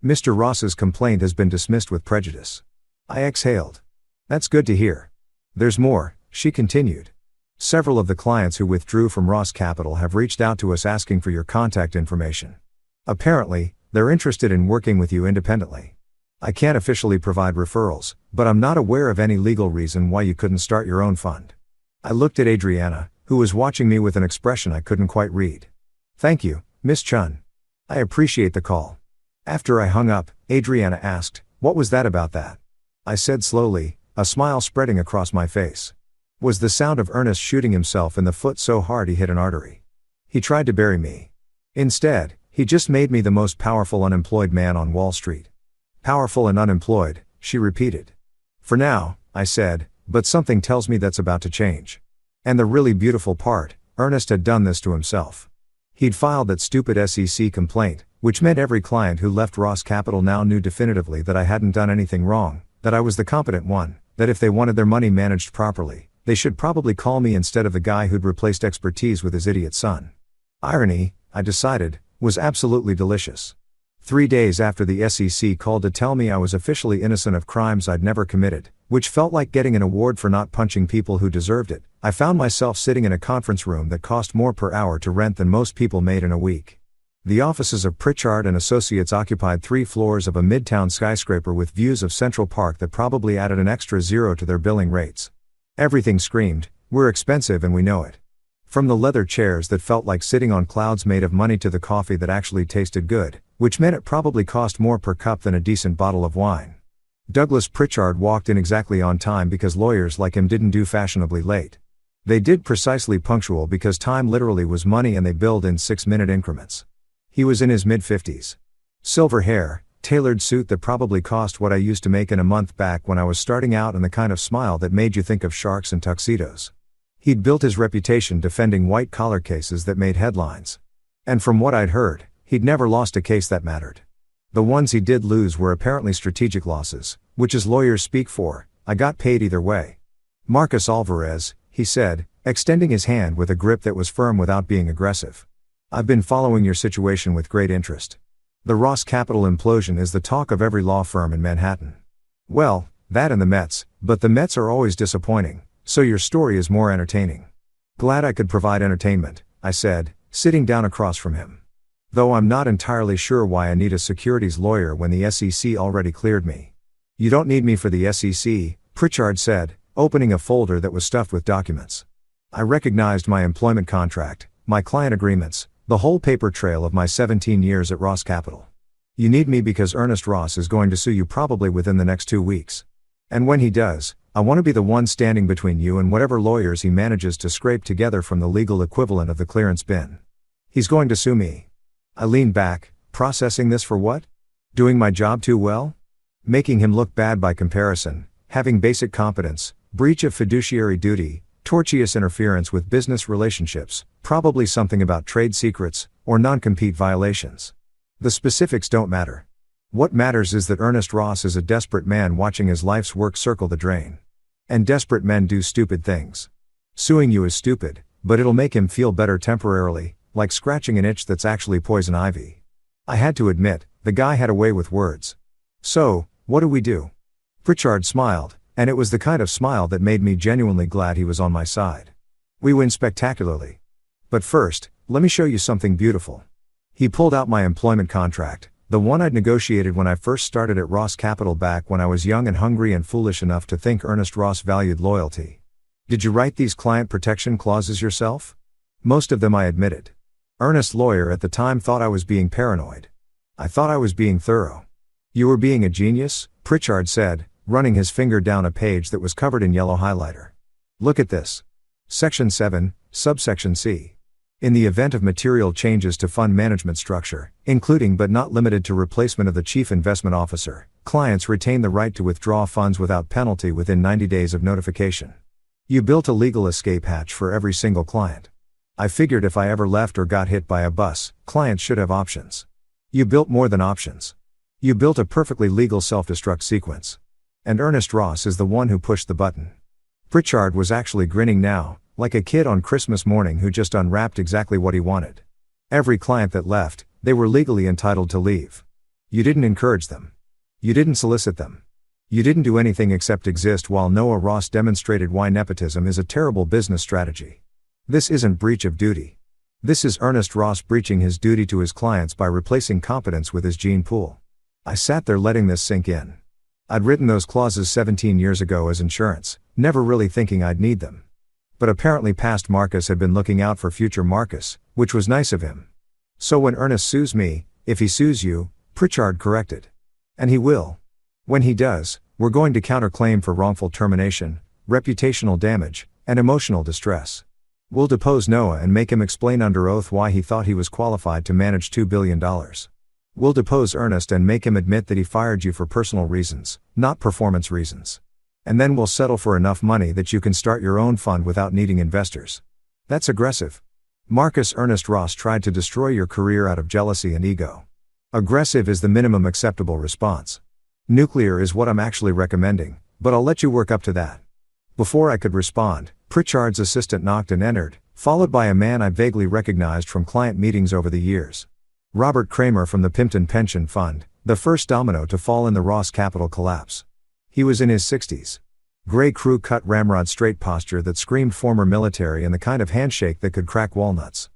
Mr. Ross's complaint has been dismissed with prejudice. I exhaled. That's good to hear. There's more, she continued. Several of the clients who withdrew from Ross Capital have reached out to us asking for your contact information. Apparently, they're interested in working with you independently. I can't officially provide referrals, but I'm not aware of any legal reason why you couldn't start your own fund. I looked at Adriana, who was watching me with an expression I couldn't quite read. Thank you, Miss Chun. I appreciate the call. After I hung up, Adriana asked, what was that about that? I said slowly, a smile spreading across my face. Was the sound of Ernest shooting himself in the foot so hard he hit an artery? He tried to bury me. Instead, he just made me the most powerful unemployed man on Wall Street. Powerful and unemployed, she repeated. For now, I said, but something tells me that's about to change. And the really beautiful part, Ernest had done this to himself. He'd filed that stupid SEC complaint, which meant every client who left Ross Capital now knew definitively that I hadn't done anything wrong, that I was the competent one, that if they wanted their money managed properly, they should probably call me instead of the guy who'd replaced expertise with his idiot son. Irony, I decided, was absolutely delicious. 3 days after the SEC called to tell me I was officially innocent of crimes I'd never committed, which felt like getting an award for not punching people who deserved it, I found myself sitting in a conference room that cost more per hour to rent than most people made in a week. The offices of Pritchard and Associates occupied 3 floors of a midtown skyscraper with views of Central Park that probably added an extra zero to their billing rates. Everything screamed, "We're expensive and we know it." From the leather chairs that felt like sitting on clouds made of money to the coffee that actually tasted good, which meant it probably cost more per cup than a decent bottle of wine. Douglas Pritchard walked in exactly on time because lawyers like him didn't do fashionably late. They did precisely punctual because time literally was money and they billed in 6-minute increments. He was in his mid-50s. Silver hair, tailored suit that probably cost what I used to make in a month back when I was starting out, and the kind of smile that made you think of sharks and tuxedos. He'd built his reputation defending white-collar cases that made headlines. And from what I'd heard, he'd never lost a case that mattered. The ones he did lose were apparently strategic losses, which as lawyers speak for, I got paid either way. "Marcus Alvarez," he said, extending his hand with a grip that was firm without being aggressive. "I've been following your situation with great interest. The Ross Capital implosion is the talk of every law firm in Manhattan. Well, that and the Mets, but the Mets are always disappointing, so your story is more entertaining." "Glad I could provide entertainment," I said, sitting down across from him. "Though I'm not entirely sure why I need a securities lawyer when the SEC already cleared me." "You don't need me for the SEC," Pritchard said, opening a folder that was stuffed with documents. I recognized my employment contract, my client agreements, the whole paper trail of my 17 years at Ross Capital. "You need me because Ernest Ross is going to sue you probably within the next 2 weeks. And when he does, I want to be the one standing between you and whatever lawyers he manages to scrape together from the legal equivalent of the clearance bin. He's going to sue me." I leaned back, processing this for what? Doing my job too well? Making him look bad by comparison, having basic competence, breach of fiduciary duty, tortious interference with business relationships, probably something about trade secrets, or non-compete violations. The specifics don't matter. What matters is that Ernest Ross is a desperate man watching his life's work circle the drain. And desperate men do stupid things. Suing you is stupid, but it'll make him feel better temporarily, like scratching an itch that's actually poison ivy. I had to admit, the guy had a way with words. "So, what do we do?" Pritchard smiled, and it was the kind of smile that made me genuinely glad he was on my side. "We win spectacularly. But first, let me show you something beautiful." He pulled out my employment contract, the one I'd negotiated when I first started at Ross Capital back when I was young and hungry and foolish enough to think Ernest Ross valued loyalty. "Did you write these client protection clauses yourself?" "Most of them," I admitted. Ernest's lawyer at the time thought I was being paranoid. I thought I was being thorough. "You were being a genius," Pritchard said, running his finger down a page that was covered in yellow highlighter. "Look at this. Section 7, subsection C. In the event of material changes to fund management structure, including but not limited to replacement of the chief investment officer, clients retain the right to withdraw funds without penalty within 90 days of notification." You built a legal escape hatch for every single client. I figured if I ever left or got hit by a bus, clients should have options. You built more than options. You built a perfectly legal self-destruct sequence. And Ernest Ross is the one who pushed the button. Pritchard was actually grinning now, like a kid on Christmas morning who just unwrapped exactly what he wanted. Every client that left, they were legally entitled to leave. You didn't encourage them. You didn't solicit them. You didn't do anything except exist while Noah Ross demonstrated why nepotism is a terrible business strategy. This isn't breach of duty. This is Ernest Ross breaching his duty to his clients by replacing competence with his gene pool. I sat there letting this sink in. I'd written those clauses 17 years ago as insurance, never really thinking I'd need them. But apparently past Marcus had been looking out for future Marcus, which was nice of him. "So when Ernest sues me, if he sues you," Pritchard corrected. "And he will. When he does, we're going to counterclaim for wrongful termination, reputational damage, and emotional distress. We'll depose Noah and make him explain under oath why he thought he was qualified to manage $2 billion. We'll depose Ernest and make him admit that he fired you for personal reasons, not performance reasons. And then we'll settle for enough money that you can start your own fund without needing investors. That's aggressive. Marcus Ernest Ross tried to destroy your career out of jealousy and ego. Aggressive is the minimum acceptable response. Nuclear is what I'm actually recommending, but I'll let you work up to that. Before I could respond, Pritchard's assistant knocked and entered, followed by a man I vaguely recognized from client meetings over the years. Robert Kramer from the Pimpton Pension Fund, the first domino to fall in the Ross Capital collapse. He was in his 60s. Gray crew-cut ramrod straight posture that screamed former military and the kind of handshake that could crack walnuts.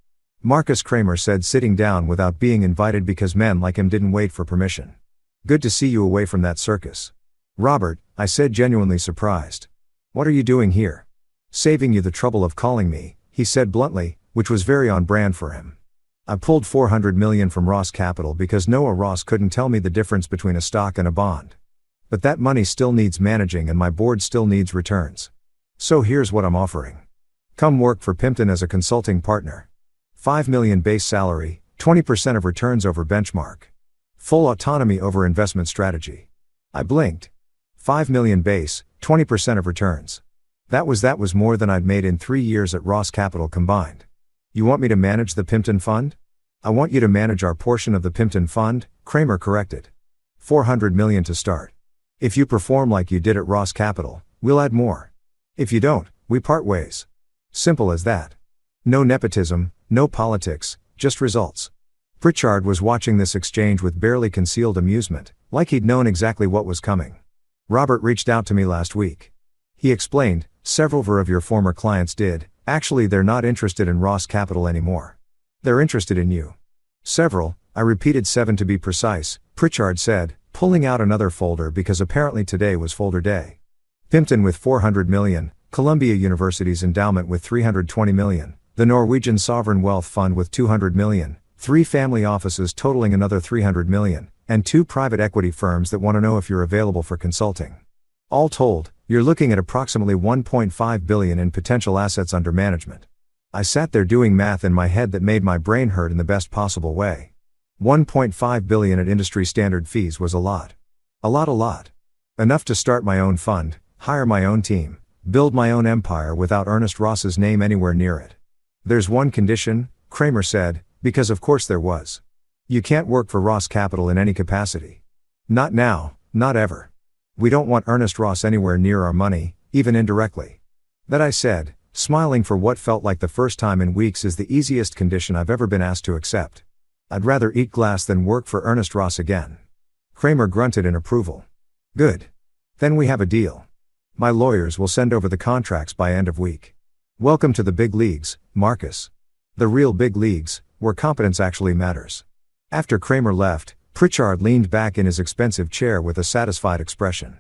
Marcus Kramer said, sitting down without being invited because men like him didn't wait for permission. "Good to see you away from that circus." "Robert," I said, genuinely surprised. "What are you doing here?" "Saving you the trouble of calling me," he said bluntly, which was very on brand for him. "I pulled $400 million from Ross Capital because Noah Ross couldn't tell me the difference between a stock and a bond. But that money still needs managing and my board still needs returns. So here's what I'm offering. Come work for Pimpton as a consulting partner. $5 million base salary, 20% of returns over benchmark. Full autonomy over investment strategy." I blinked. $5 million base, 20% of returns. That was more than I'd made in 3 years at Ross Capital combined. "You want me to manage the Pimpton Fund?" "I want you to manage our portion of the Pimpton Fund," Kramer corrected. $400 million to start. If you perform like you did at Ross Capital, we'll add more. If you don't, we part ways. Simple as that. No nepotism, no politics, just results. Pritchard was watching this exchange with barely concealed amusement, like he'd known exactly what was coming. "Robert reached out to me last week. He explained, several of your former clients did. Actually, they're not interested in Ross Capital anymore. They're interested in you." "Several," I repeated, 7 to be precise, Pritchard said, pulling out another folder because apparently today was folder day. "Pimpton with $400 million, Columbia University's endowment with $320 million, the Norwegian Sovereign Wealth Fund with $200 million, 3 family offices totaling another $300 million, and 2 private equity firms that want to know if you're available for consulting. All told, you're looking at approximately $1.5 billion in potential assets under management." I sat there doing math in my head that made my brain hurt in the best possible way. $1.5 billion at industry standard fees was a lot. A lot. Enough to start my own fund, hire my own team, build my own empire without Ernest Ross's name anywhere near it. "There's one condition," Kramer said, because of course there was. "You can't work for Ross Capital in any capacity. Not now, not ever. We don't want Ernest Ross anywhere near our money, even indirectly." That, I said, smiling for what felt like the first time in weeks, is the easiest condition I've ever been asked to accept. I'd rather eat glass than work for Ernest Ross again. Kramer grunted in approval. "Good. Then we have a deal. My lawyers will send over the contracts by end of week. Welcome to the big leagues, Marcus. The real big leagues, where competence actually matters." After Kramer left, Pritchard leaned back in his expensive chair with a satisfied expression.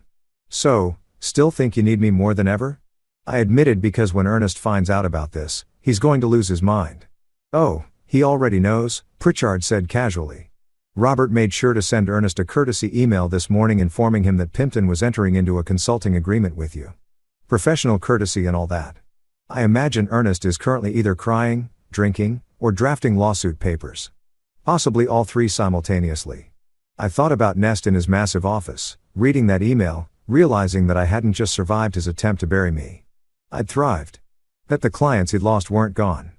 "So, still think you need me more than ever?" I admitted, because when Ernest finds out about this, he's going to lose his mind. "Oh, he already knows," Pritchard said casually. "Robert made sure to send Ernest a courtesy email this morning informing him that Pimpton was entering into a consulting agreement with you. Professional courtesy and all that. I imagine Ernest is currently either crying, drinking, or drafting lawsuit papers. Possibly all 3 simultaneously." I thought about Nest in his massive office, reading that email, realizing that I hadn't just survived his attempt to bury me. I'd thrived. That the clients he'd lost weren't gone.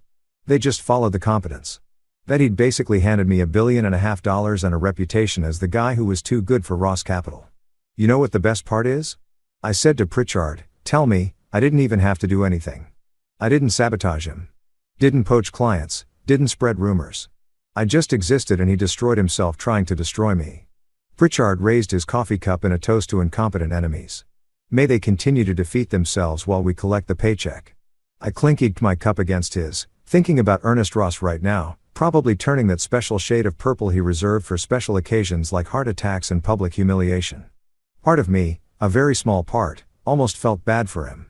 They just followed the competence. That he'd basically handed me $1.5 billion and a reputation as the guy who was too good for Ross Capital. "You know what the best part is?" I said to Pritchard. "Tell me, I didn't even have to do anything. I didn't sabotage him. Didn't poach clients, didn't spread rumors. I just existed and he destroyed himself trying to destroy me." Pritchard raised his coffee cup in a toast to incompetent enemies. "May they continue to defeat themselves while we collect the paycheck." I clinked my cup against his, thinking about Ernest Ross right now, probably turning that special shade of purple he reserved for special occasions like heart attacks and public humiliation. Part of me, a very small part, almost felt bad for him.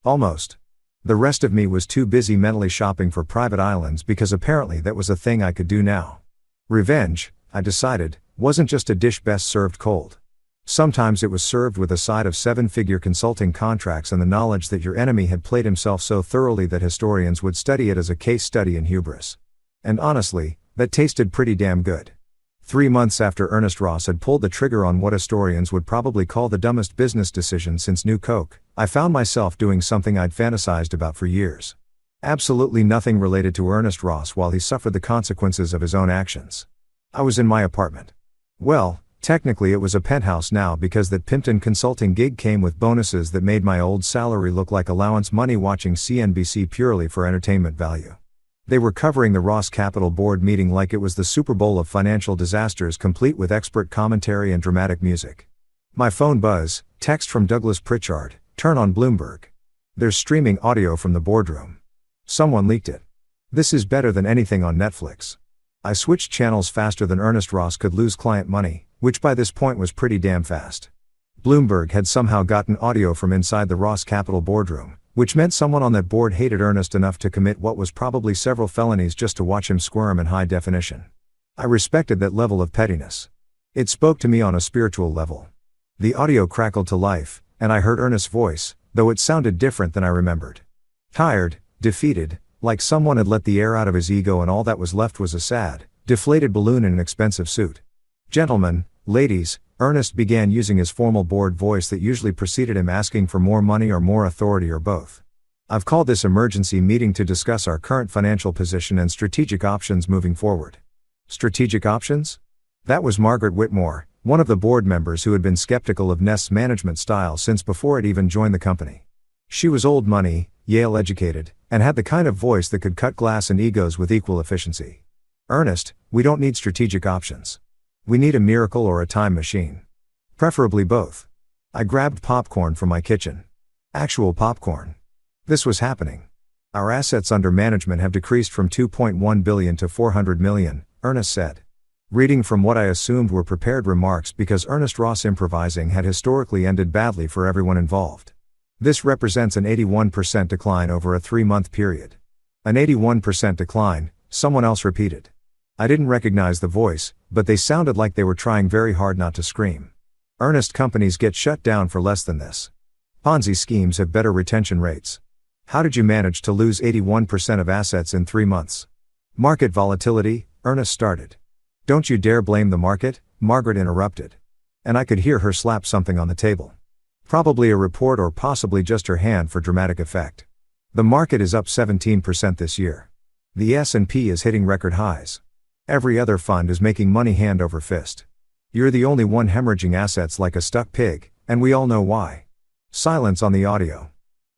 Almost. The rest of me was too busy mentally shopping for private islands, because apparently that was a thing I could do now. Revenge, I decided, wasn't just a dish best served cold. Sometimes it was served with a side of 7-figure consulting contracts and the knowledge that your enemy had played himself so thoroughly that historians would study it as a case study in hubris. And honestly, that tasted pretty damn good. 3 months after Ernest Ross had pulled the trigger on what historians would probably call the dumbest business decision since New Coke, I found myself doing something I'd fantasized about for years. Absolutely nothing related to Ernest Ross while he suffered the consequences of his own actions. I was in my apartment. Well, technically it was a penthouse now because that Pimpton consulting gig came with bonuses that made my old salary look like allowance money watching CNBC purely for entertainment value. They were covering the Ross Capital Board meeting like it was the Super Bowl of financial disasters, complete with expert commentary and dramatic music. My phone buzz, text from Douglas Pritchard, turn on Bloomberg. There's streaming audio from the boardroom. Someone leaked it. This is better than anything on Netflix. I switched channels faster than Ernest Ross could lose client money, which by this point was pretty damn fast. Bloomberg had somehow gotten audio from inside the Ross Capital boardroom, which meant someone on that board hated Ernest enough to commit what was probably several felonies just to watch him squirm in high definition. I respected that level of pettiness. It spoke to me on a spiritual level. The audio crackled to life, and I heard Ernest's voice, though it sounded different than I remembered. Tired, defeated, like someone had let the air out of his ego and all that was left was a sad, deflated balloon in an expensive suit. Gentlemen, ladies, Ernest began using his formal board voice that usually preceded him asking for more money or more authority or both. I've called this emergency meeting to discuss our current financial position and strategic options moving forward. Strategic options? That was Margaret Whitmore, one of the board members who had been skeptical of Nest's management style since before it even joined the company. She was old money, Yale educated, and had the kind of voice that could cut glass and egos with equal efficiency. Ernest, we don't need strategic options. We need a miracle or a time machine. Preferably both. I grabbed popcorn from my kitchen. Actual popcorn. This was happening. Our assets under management have decreased from $2.1 billion to $400 million, Ernest said. Reading from what I assumed were prepared remarks because Ernest Ross improvising had historically ended badly for everyone involved. This represents an 81% decline over a 3-month period. An 81% decline, someone else repeated. I didn't recognize the voice, but they sounded like they were trying very hard not to scream. Ernest, companies get shut down for less than this. Ponzi schemes have better retention rates. How did you manage to lose 81% of assets in 3 months? Market volatility, Ernest started. Don't you dare blame the market, Margaret interrupted. And I could hear her slap something on the table. Probably a report or possibly just her hand for dramatic effect. The market is up 17% this year. The S&P is hitting record highs. Every other fund is making money hand over fist. You're the only one hemorrhaging assets like a stuck pig, and we all know why. Silence on the audio.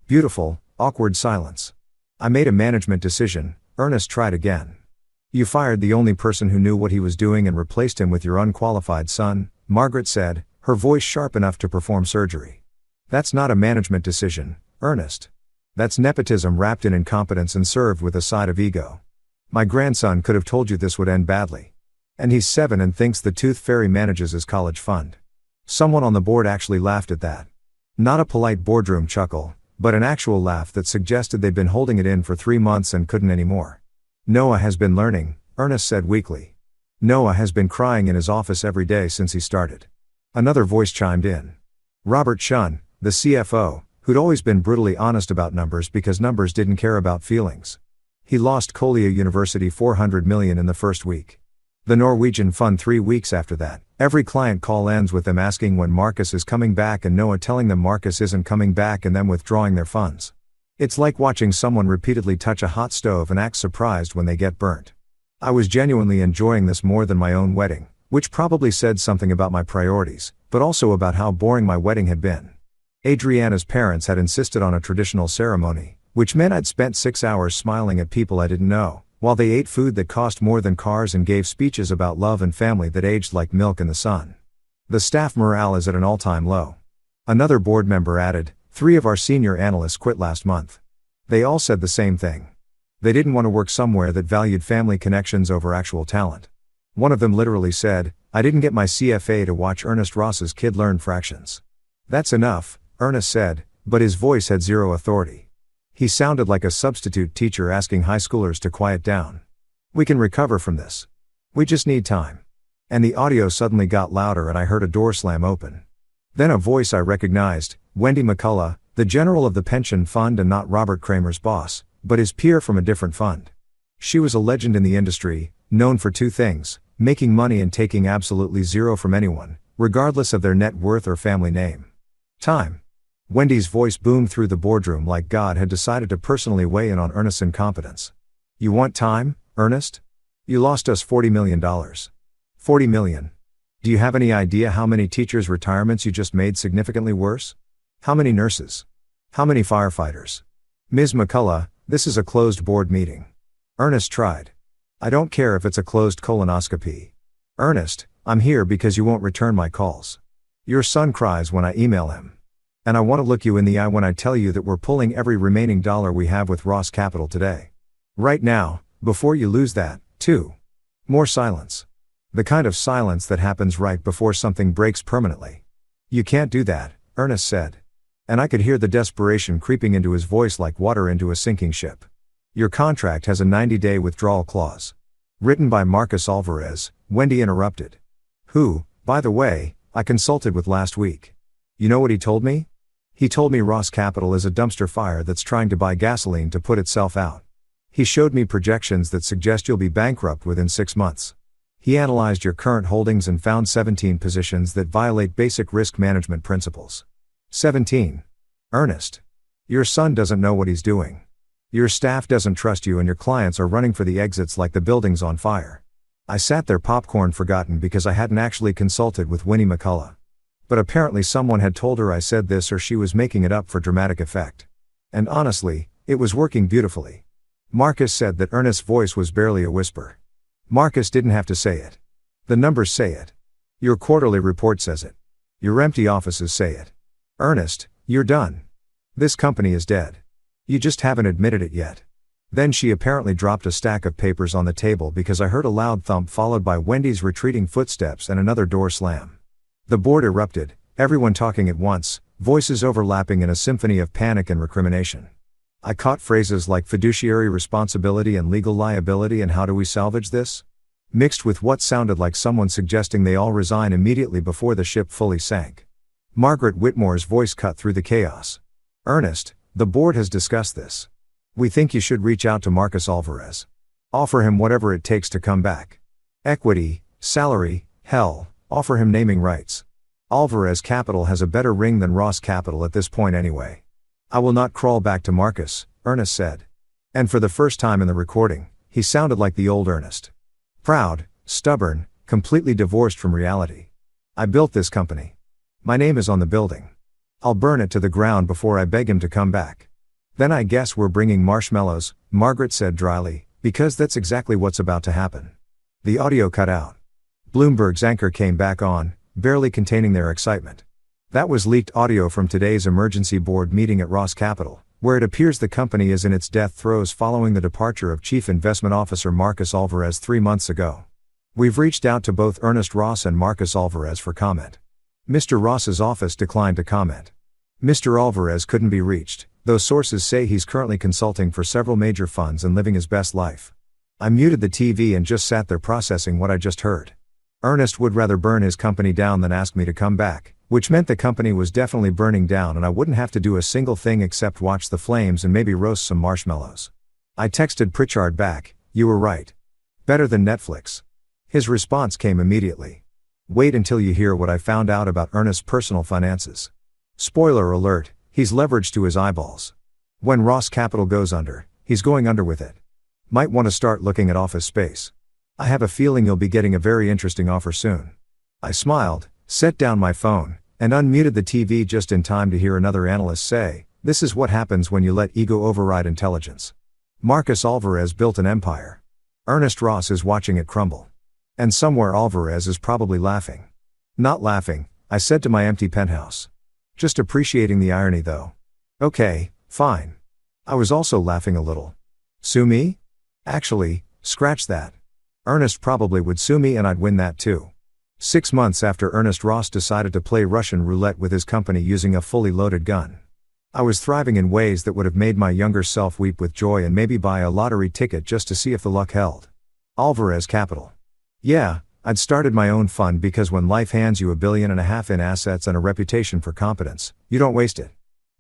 Beautiful, awkward silence. I made a management decision, Ernest tried again. You fired the only person who knew what he was doing and replaced him with your unqualified son, Margaret said, her voice sharp enough to perform surgery. That's not a management decision, Ernest. That's nepotism wrapped in incompetence and served with a side of ego. My grandson could have told you this would end badly. And he's 7 and thinks the Tooth Fairy manages his college fund. Someone on the board actually laughed at that. Not a polite boardroom chuckle, but an actual laugh that suggested they'd been holding it in for 3 months and couldn't anymore. Noah has been learning, Ernest said weakly. Noah has been crying in his office every day since he started. Another voice chimed in. Robert Shun, the CFO, who'd always been brutally honest about numbers because numbers didn't care about feelings. He lost Kolia University $400 million in the first week. The Norwegian fund 3 weeks after that. Every client call ends with them asking when Marcus is coming back and Noah telling them Marcus isn't coming back and them withdrawing their funds. It's like watching someone repeatedly touch a hot stove and act surprised when they get burnt. I was genuinely enjoying this more than my own wedding, which probably said something about my priorities, but also about how boring my wedding had been. Adriana's parents had insisted on a traditional ceremony, which meant I'd spent 6 hours smiling at people I didn't know, while they ate food that cost more than cars and gave speeches about love and family that aged like milk in the sun. The staff morale is at an all-time low. Another board member added, 3 of our senior analysts quit last month. They all said the same thing. They didn't want to work somewhere that valued family connections over actual talent. One of them literally said, I didn't get my CFA to watch Ernest Ross's kid learn fractions. That's enough, Ernest said, but his voice had zero authority. He sounded like a substitute teacher asking high schoolers to quiet down. We can recover from this. We just need time. And the audio suddenly got louder and I heard a door slam open. Then a voice I recognized, Wendy McCullough, the general of the pension fund and not Robert Kramer's boss, but his peer from a different fund. She was a legend in the industry, known for 2 things, making money and taking absolutely zero from anyone, regardless of their net worth or family name. Time. Wendy's voice boomed through the boardroom like God had decided to personally weigh in on Ernest's incompetence. You want time, Ernest? You lost us $40 million. $40 million. Do you have any idea how many teachers' retirements you just made significantly worse? How many nurses? How many firefighters? Ms. McCullough, this is a closed board meeting. Ernest tried. I don't care if it's a closed colonoscopy. Ernest, I'm here because you won't return my calls. Your son cries when I email him. And I want to look you in the eye when I tell you that we're pulling every remaining dollar we have with Ross Capital today. Right now, before you lose that, too. More silence. The kind of silence that happens right before something breaks permanently. You can't do that, Ernest said. And I could hear the desperation creeping into his voice like water into a sinking ship. Your contract has a 90-day withdrawal clause. Written by Marcus Alvarez, Wendy interrupted. Who, by the way, I consulted with last week. You know what he told me? He told me Ross Capital is a dumpster fire that's trying to buy gasoline to put itself out. He showed me projections that suggest you'll be bankrupt within 6 months. He analyzed your current holdings and found 17 positions that violate basic risk management principles. 17. Ernest. Your son doesn't know what he's doing. Your staff doesn't trust you and your clients are running for the exits like the building's on fire. I sat there popcorn forgotten because I hadn't actually consulted with Winnie McCullough. But apparently someone had told her I said this or she was making it up for dramatic effect. And honestly, it was working beautifully. Marcus said that Ernest's voice was barely a whisper. Marcus didn't have to say it. The numbers say it. Your quarterly report says it. Your empty offices say it. Ernest, you're done. This company is dead. You just haven't admitted it yet. Then she apparently dropped a stack of papers on the table because I heard a loud thump followed by Wendy's retreating footsteps and another door slam. The board erupted, everyone talking at once, voices overlapping in a symphony of panic and recrimination. I caught phrases like fiduciary responsibility and legal liability and how do we salvage this? Mixed with what sounded like someone suggesting they all resign immediately before the ship fully sank. Margaret Whitmore's voice cut through the chaos. Ernest, the board has discussed this. We think you should reach out to Marcus Alvarez. Offer him whatever it takes to come back. Equity, salary, hell, offer him naming rights. Alvarez Capital has a better ring than Ross Capital at this point anyway. I will not crawl back to Marcus, Ernest said. And for the first time in the recording, he sounded like the old Ernest. Proud, stubborn, completely divorced from reality. I built this company. My name is on the building. I'll burn it to the ground before I beg him to come back. Then I guess we're bringing marshmallows, Margaret said dryly, because that's exactly what's about to happen. The audio cut out. Bloomberg's anchor came back on, barely containing their excitement. That was leaked audio from today's emergency board meeting at Ross Capital, where it appears the company is in its death throes following the departure of Chief Investment Officer Marcus Alvarez 3 months ago. We've reached out to both Ernest Ross and Marcus Alvarez for comment. Mr. Ross's office declined to comment. Mr. Alvarez couldn't be reached, though sources say he's currently consulting for several major funds and living his best life. I muted the TV and just sat there processing what I just heard. Ernest would rather burn his company down than ask me to come back, which meant the company was definitely burning down and I wouldn't have to do a single thing except watch the flames and maybe roast some marshmallows. I texted Pritchard back, "You were right. Better than Netflix." His response came immediately. "Wait until you hear what I found out about Ernest's personal finances. Spoiler alert, he's leveraged to his eyeballs. When Ross Capital goes under, he's going under with it. Might want to start looking at office space. I have a feeling you'll be getting a very interesting offer soon." I smiled, set down my phone, and unmuted the TV just in time to hear another analyst say, "This is what happens when you let ego override intelligence." Marcus Alvarez built an empire. Ernest Ross is watching it crumble. And somewhere Alvarez is probably laughing. Not laughing, I said to my empty penthouse. Just appreciating the irony though. Okay, fine. I was also laughing a little. Sue me? Actually, scratch that. Ernest probably would sue me and I'd win that too. 6 months after Ernest Ross decided to play Russian roulette with his company using a fully loaded gun. I was thriving in ways that would have made my younger self weep with joy and maybe buy a lottery ticket just to see if the luck held. Alvarez Capital. Yeah, I'd started my own fund because when life hands you $1.5 billion in assets and a reputation for competence, you don't waste it.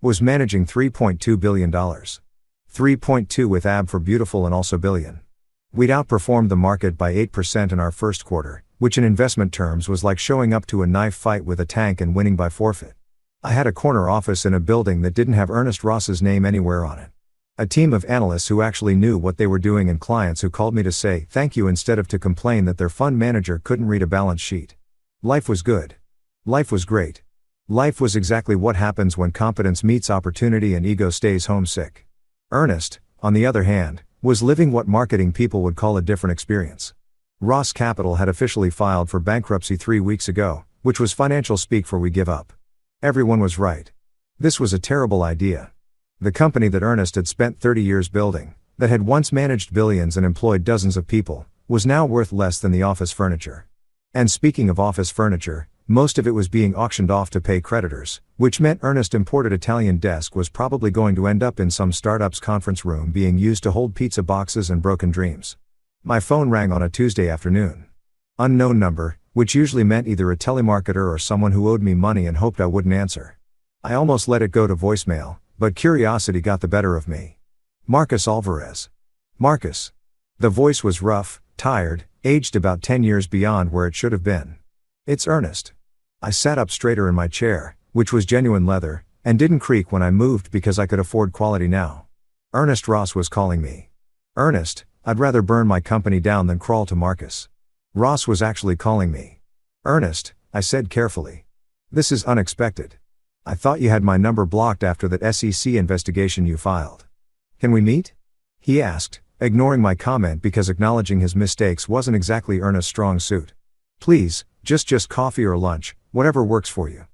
Was managing $3.2 billion. 3.2 with AB for beautiful and also billion. We'd outperformed the market by 8% in our first quarter, which in investment terms was like showing up to a knife fight with a tank and winning by forfeit. I had a corner office in a building that didn't have Ernest Ross's name anywhere on it. A team of analysts who actually knew what they were doing and clients who called me to say thank you instead of to complain that their fund manager couldn't read a balance sheet. Life was good. Life was great. Life was exactly what happens when competence meets opportunity and ego stays homesick. Ernest, on the other hand, was living what marketing people would call a different experience. Ross Capital had officially filed for bankruptcy 3 weeks ago, which was financial speak for we give up. Everyone was right. This was a terrible idea. The company that Ernest had spent 30 years building, that had once managed billions and employed dozens of people, was now worth less than the office furniture. And speaking of office furniture, most of it was being auctioned off to pay creditors, which meant Ernest imported Italian desk was probably going to end up in some startup's conference room being used to hold pizza boxes and broken dreams. My phone rang on a Tuesday afternoon. Unknown number, which usually meant either a telemarketer or someone who owed me money and hoped I wouldn't answer. I almost let it go to voicemail, but curiosity got the better of me. Marcus Alvarez. Marcus. The voice was rough, tired, aged about 10 years beyond where it should have been. It's Ernest. I sat up straighter in my chair, which was genuine leather, and didn't creak when I moved because I could afford quality now. Ernest Ross was calling me. Ernest, I'd rather burn my company down than crawl to Marcus. Ross was actually calling me. Ernest, I said carefully. This is unexpected. I thought you had my number blocked after that SEC investigation you filed. Can we meet? He asked, ignoring my comment because acknowledging his mistakes wasn't exactly Ernest's strong suit. Please, just coffee or lunch, whatever works for you.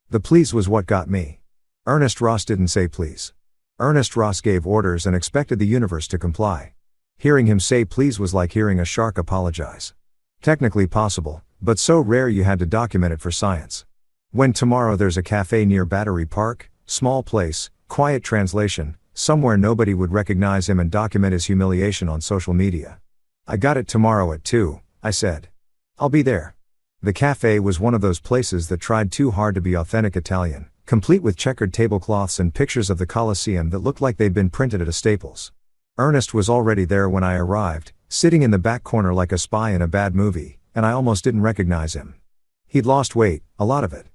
The please was what got me. Ernest Ross didn't say please. Ernest Ross gave orders and expected the universe to comply. Hearing him say please was like hearing a shark apologize. Technically possible, but so rare you had to document it for science. When tomorrow there's a cafe near Battery Park, small place, quiet translation, somewhere nobody would recognize him and document his humiliation on social media. I got it tomorrow at 2, I said. I'll be there. The cafe was one of those places that tried too hard to be authentic Italian, complete with checkered tablecloths and pictures of the Colosseum that looked like they'd been printed at a Staples. Ernest was already there when I arrived, sitting in the back corner like a spy in a bad movie, and I almost didn't recognize him. He'd lost weight, a lot of it.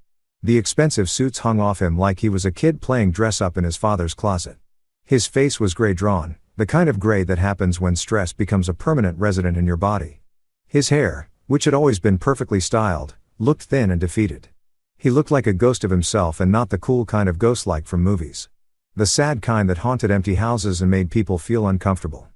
The expensive suits hung off him like he was a kid playing dress-up in his father's closet. His face was gray-drawn, the kind of gray that happens when stress becomes a permanent resident in your body. His hair, which had always been perfectly styled, looked thin and defeated. He looked like a ghost of himself and not the cool kind of ghost-like from movies. The sad kind that haunted empty houses and made people feel uncomfortable.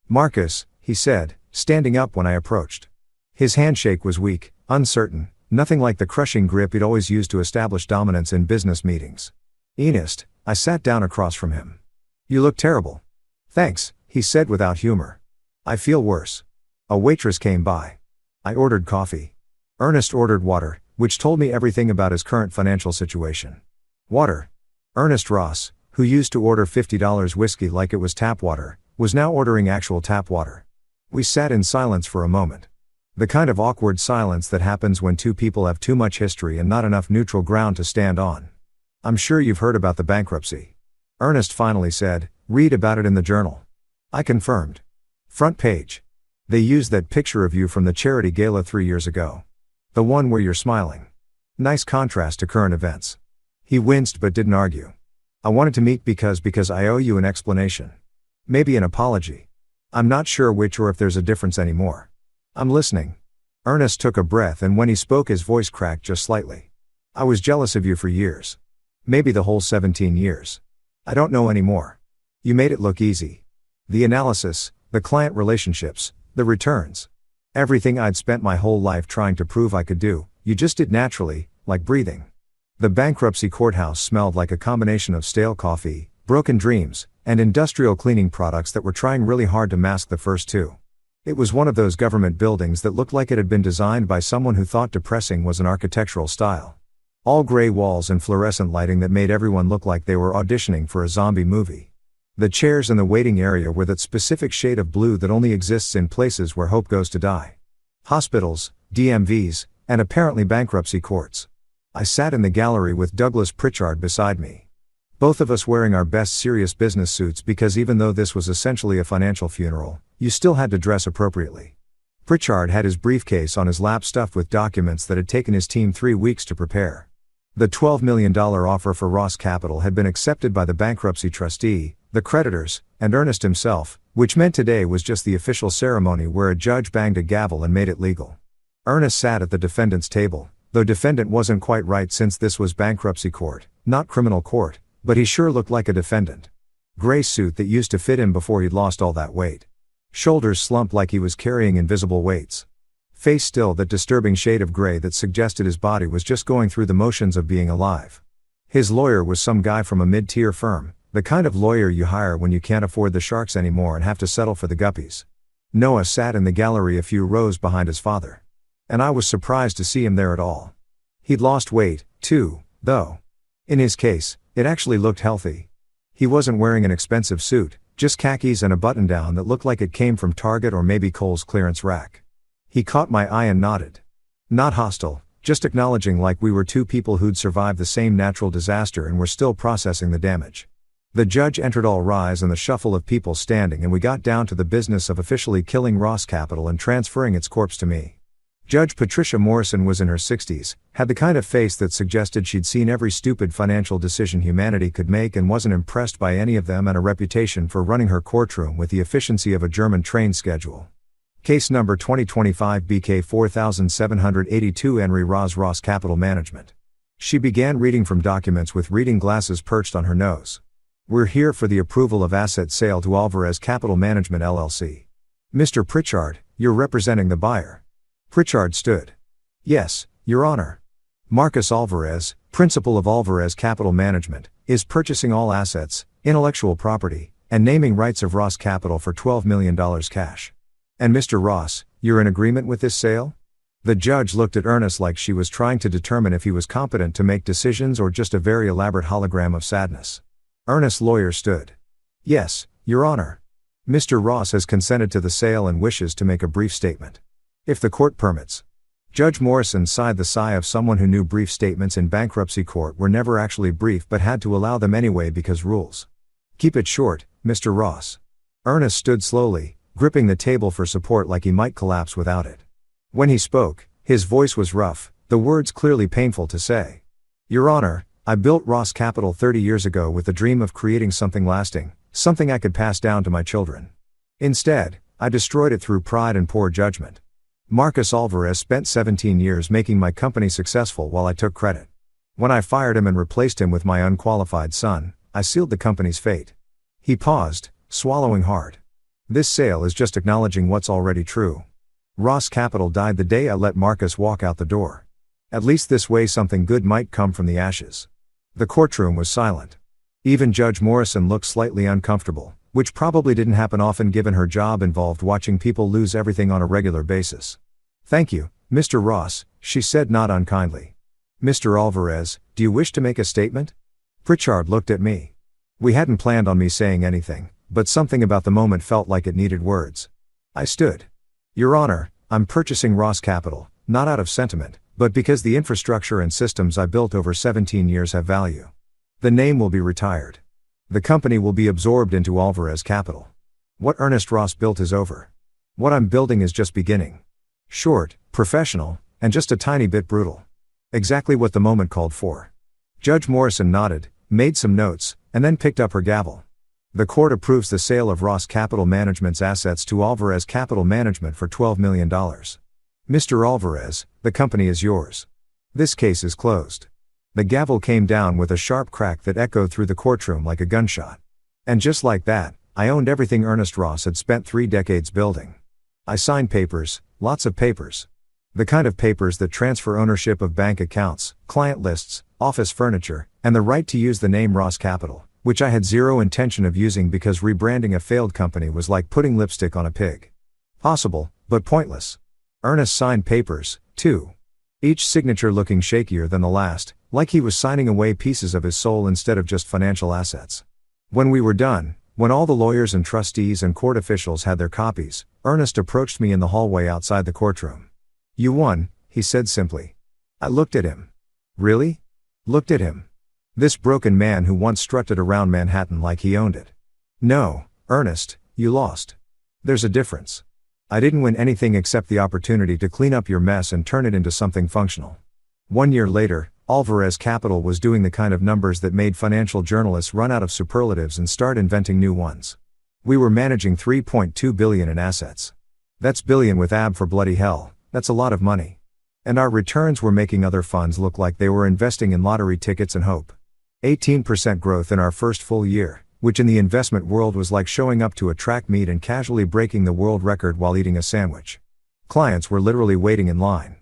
Marcus, he said, standing up when I approached. His handshake was weak, uncertain, nothing like the crushing grip he'd always used to establish dominance in business meetings. Ernest, I sat down across from him. You look terrible. Thanks, he said without humor. I feel worse. A waitress came by. I ordered coffee. Ernest ordered water, which told me everything about his current financial situation. Water. Ernest Ross, who used to order $50 whiskey like it was tap water, was now ordering actual tap water. We sat in silence for a moment. The kind of awkward silence that happens when two people have too much history and not enough neutral ground to stand on. I'm sure you've heard about the bankruptcy. Ernest finally said, read about it in the journal. I confirmed. Front page. They used that picture of you from the charity gala 3 years ago. The one where you're smiling. Nice contrast to current events. He winced but didn't argue. I wanted to meet because I owe you an explanation. Maybe an apology. I'm not sure which or if there's a difference anymore. I'm listening. Ernest took a breath and when he spoke his voice cracked just slightly. I was jealous of you for years. Maybe the whole 17 years. I don't know anymore. You made it look easy. The analysis, the client relationships, the returns. Everything I'd spent my whole life trying to prove I could do, you just did naturally, like breathing. The bankruptcy courthouse smelled like a combination of stale coffee, broken dreams, and industrial cleaning products that were trying really hard to mask the first two. It was one of those government buildings that looked like it had been designed by someone who thought depressing was an architectural style. All gray walls and fluorescent lighting that made everyone look like they were auditioning for a zombie movie. The chairs in the waiting area were that specific shade of blue that only exists in places where hope goes to die. Hospitals, DMVs, and apparently bankruptcy courts. I sat in the gallery with Douglas Pritchard beside me. Both of us wearing our best serious business suits because even though this was essentially a financial funeral, you still had to dress appropriately. Pritchard had his briefcase on his lap stuffed with documents that had taken his team 3 weeks to prepare. The $12 million offer for Ross Capital had been accepted by the bankruptcy trustee, the creditors, and Ernest himself, which meant today was just the official ceremony where a judge banged a gavel and made it legal. Ernest sat at the defendant's table, though defendant wasn't quite right since this was bankruptcy court, not criminal court, but he sure looked like a defendant. Gray suit that used to fit him before he'd lost all that weight. Shoulders slumped like he was carrying invisible weights. Face still that disturbing shade of gray that suggested his body was just going through the motions of being alive. His lawyer was some guy from a mid-tier firm, the kind of lawyer you hire when you can't afford the sharks anymore and have to settle for the guppies. Noah sat in the gallery a few rows behind his father. And I was surprised to see him there at all. He'd lost weight, too, though. In his case, it actually looked healthy. He wasn't wearing an expensive suit, just khakis and a button-down that looked like it came from Target or maybe Kohl's clearance rack. He caught my eye and nodded. Not hostile, just acknowledging like we were two people who'd survived the same natural disaster and were still processing the damage. The judge entered all rise and the shuffle of people standing, and we got down to the business of officially killing Ross Capital and transferring its corpse to me. Judge Patricia Morrison was in her 60s, had the kind of face that suggested she'd seen every stupid financial decision humanity could make and wasn't impressed by any of them, and a reputation for running her courtroom with the efficiency of a German train schedule. Case number 2025 BK 4782 Henry Ross Capital Management. She began reading from documents with reading glasses perched on her nose. We're here for the approval of asset sale to Alvarez Capital Management LLC. Mr. Pritchard, you're representing the buyer. Pritchard stood. Yes, Your Honor. Marcus Alvarez, principal of Alvarez Capital Management, is purchasing all assets, intellectual property, and naming rights of Ross Capital for $12 million cash. And Mr. Ross, you're in agreement with this sale? The judge looked at Ernest like she was trying to determine if he was competent to make decisions or just a very elaborate hologram of sadness. Ernest's lawyer stood. Yes, Your Honor. Mr. Ross has consented to the sale and wishes to make a brief statement. If the court permits. Judge Morrison sighed the sigh of someone who knew brief statements in bankruptcy court were never actually brief but had to allow them anyway because rules. Keep it short, Mr. Ross. Ernest stood slowly, gripping the table for support like he might collapse without it. When he spoke, his voice was rough, the words clearly painful to say. Your Honor, I built Ross Capital 30 years ago with the dream of creating something lasting, something I could pass down to my children. Instead, I destroyed it through pride and poor judgment. Marcus Alvarez spent 17 years making my company successful while I took credit. When I fired him and replaced him with my unqualified son, I sealed the company's fate. He paused, swallowing hard. This sale is just acknowledging what's already true. Ross Capital died the day I let Marcus walk out the door. At least this way something good might come from the ashes. The courtroom was silent. Even Judge Morrison looked slightly uncomfortable, which probably didn't happen often given her job involved watching people lose everything on a regular basis. Thank you, Mr. Ross, she said not unkindly. Mr. Alvarez, do you wish to make a statement? Pritchard looked at me. We hadn't planned on me saying anything, but something about the moment felt like it needed words. I stood. Your Honor, I'm purchasing Ross Capital, not out of sentiment, but because the infrastructure and systems I built over 17 years have value. The name will be retired. The company will be absorbed into Alvarez Capital. What Ernest Ross built is over. What I'm building is just beginning. Short, professional, and just a tiny bit brutal. Exactly what the moment called for. Judge Morrison nodded, made some notes, and then picked up her gavel. The court approves the sale of Ross Capital Management's assets to Alvarez Capital Management for $12 million. Mr. Alvarez, the company is yours. This case is closed. The gavel came down with a sharp crack that echoed through the courtroom like a gunshot. And just like that, I owned everything Ernest Ross had spent 3 decades building. I signed papers, lots of papers. The kind of papers that transfer ownership of bank accounts, client lists, office furniture, and the right to use the name Ross Capital, which I had zero intention of using because rebranding a failed company was like putting lipstick on a pig. Possible, but pointless. Ernest signed papers, too. Each signature looking shakier than the last, like he was signing away pieces of his soul instead of just financial assets. When we were done, when all the lawyers and trustees and court officials had their copies, Ernest approached me in the hallway outside the courtroom. You won, he said simply. I looked at him. Really? Looked at him. This broken man who once strutted around Manhattan like he owned it. No, Ernest, you lost. There's a difference. I didn't win anything except the opportunity to clean up your mess and turn it into something functional. 1 year later, Alvarez Capital was doing the kind of numbers that made financial journalists run out of superlatives and start inventing new ones. We were managing $3.2 billion in assets. That's billion with AB for bloody hell, that's a lot of money. And our returns were making other funds look like they were investing in lottery tickets and hope. 18% growth in our first full year, which in the investment world was like showing up to a track meet and casually breaking the world record while eating a sandwich. Clients were literally waiting in line.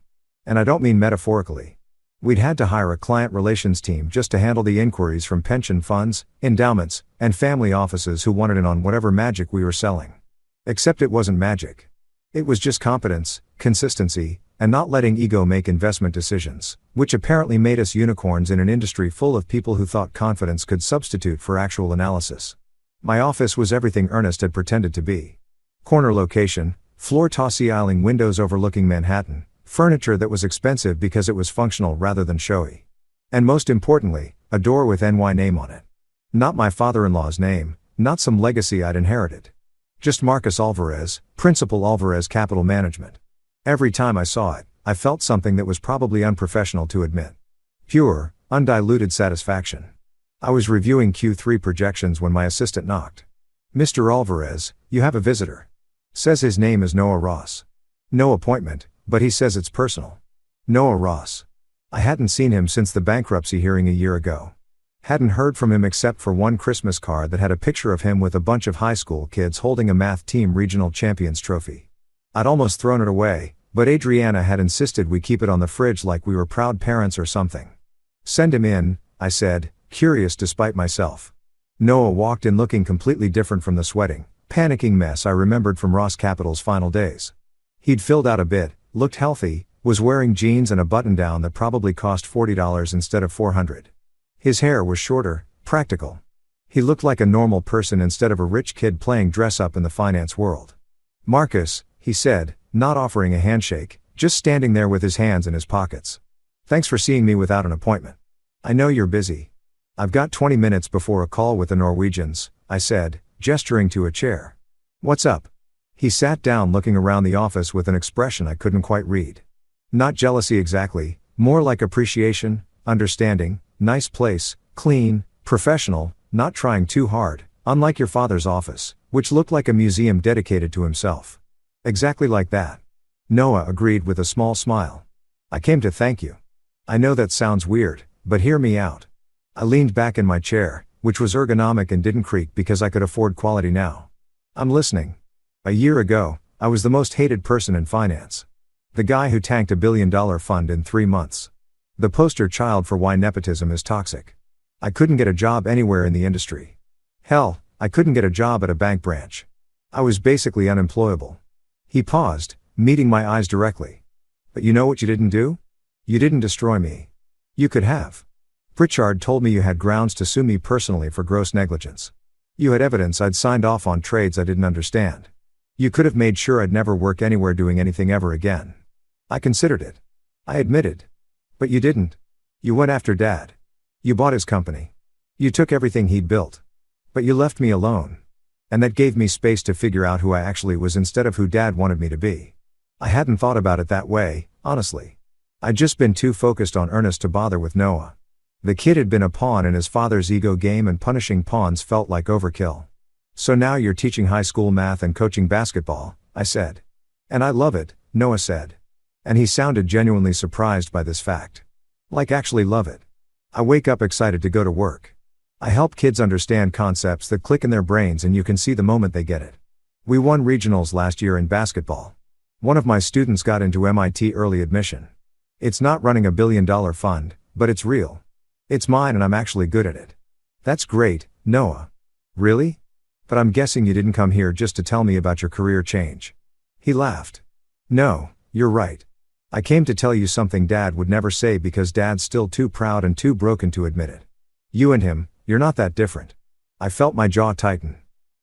And I don't mean metaphorically. We'd had to hire a client relations team just to handle the inquiries from pension funds, endowments, and family offices who wanted in on whatever magic we were selling. Except it wasn't magic. It was just competence, consistency, and not letting ego make investment decisions, which apparently made us unicorns in an industry full of people who thought confidence could substitute for actual analysis. My office was everything Ernest had pretended to be. Corner location, floor-to-ceiling windows overlooking Manhattan, furniture that was expensive because it was functional rather than showy. And most importantly, a door with NY name on it. Not my father-in-law's name, not some legacy I'd inherited. Just Marcus Alvarez, Principal Alvarez Capital Management. Every time I saw it, I felt something that was probably unprofessional to admit. Pure, undiluted satisfaction. I was reviewing Q3 projections when my assistant knocked. "Mr. Alvarez, you have a visitor." Says his name is Noah Ross. No appointment, but he says it's personal. Noah Ross. I hadn't seen him since the bankruptcy hearing a year ago. Hadn't heard from him except for one Christmas card that had a picture of him with a bunch of high school kids holding a math team regional champions trophy. I'd almost thrown it away, but Adriana had insisted we keep it on the fridge like we were proud parents or something. "Send him in," I said, curious despite myself. Noah walked in looking completely different from the sweating, panicking mess I remembered from Ross Capital's final days. He'd filled out a bit, looked healthy, was wearing jeans and a button-down that probably cost $40 instead of $400. His hair was shorter, practical. He looked like a normal person instead of a rich kid playing dress-up in the finance world. "Marcus," he said, not offering a handshake, just standing there with his hands in his pockets. "Thanks for seeing me without an appointment. I know you're busy. I've got 20 minutes before a call with the Norwegians," I said, gesturing to a chair. "What's up?" He sat down looking around the office with an expression I couldn't quite read. Not jealousy exactly, more like appreciation, understanding, nice place, clean, professional, not trying too hard, unlike your father's office, which looked like a museum dedicated to himself. Exactly like that. Noah agreed with a small smile. "I came to thank you. I know that sounds weird, but hear me out." I leaned back in my chair, which was ergonomic and didn't creak because I could afford quality now. "I'm listening." A year ago, I was the most hated person in finance. The guy who tanked $1 billion fund in 3 months. The poster child for why nepotism is toxic. I couldn't get a job anywhere in the industry. Hell, I couldn't get a job at a bank branch. I was basically unemployable. He paused, meeting my eyes directly. "But you know what you didn't do? You didn't destroy me. You could have. Pritchard told me you had grounds to sue me personally for gross negligence. You had evidence I'd signed off on trades I didn't understand. You could have made sure I'd never work anywhere doing anything ever again. I considered it. I admitted. But you didn't. You went after Dad. You bought his company. You took everything he'd built. But you left me alone. And that gave me space to figure out who I actually was instead of who Dad wanted me to be. I hadn't thought about it that way, honestly. I'd just been too focused on Ernest to bother with Noah. The kid had been a pawn in his father's ego game and punishing pawns felt like overkill. "So now you're teaching high school math and coaching basketball," I said. "And I love it," Noah said. And he sounded genuinely surprised by this fact. Like actually love it. I wake up excited to go to work. I help kids understand concepts that click in their brains and you can see the moment they get it. We won regionals last year in basketball. One of my students got into MIT early admission. It's not running $1 billion fund, but it's real. It's mine and I'm actually good at it. "That's great, Noah." "Really? But I'm guessing you didn't come here just to tell me about your career change." He laughed. "No, you're right. I came to tell you something Dad would never say because Dad's still too proud and too broken to admit it. You and him, you're not that different." I felt my jaw tighten.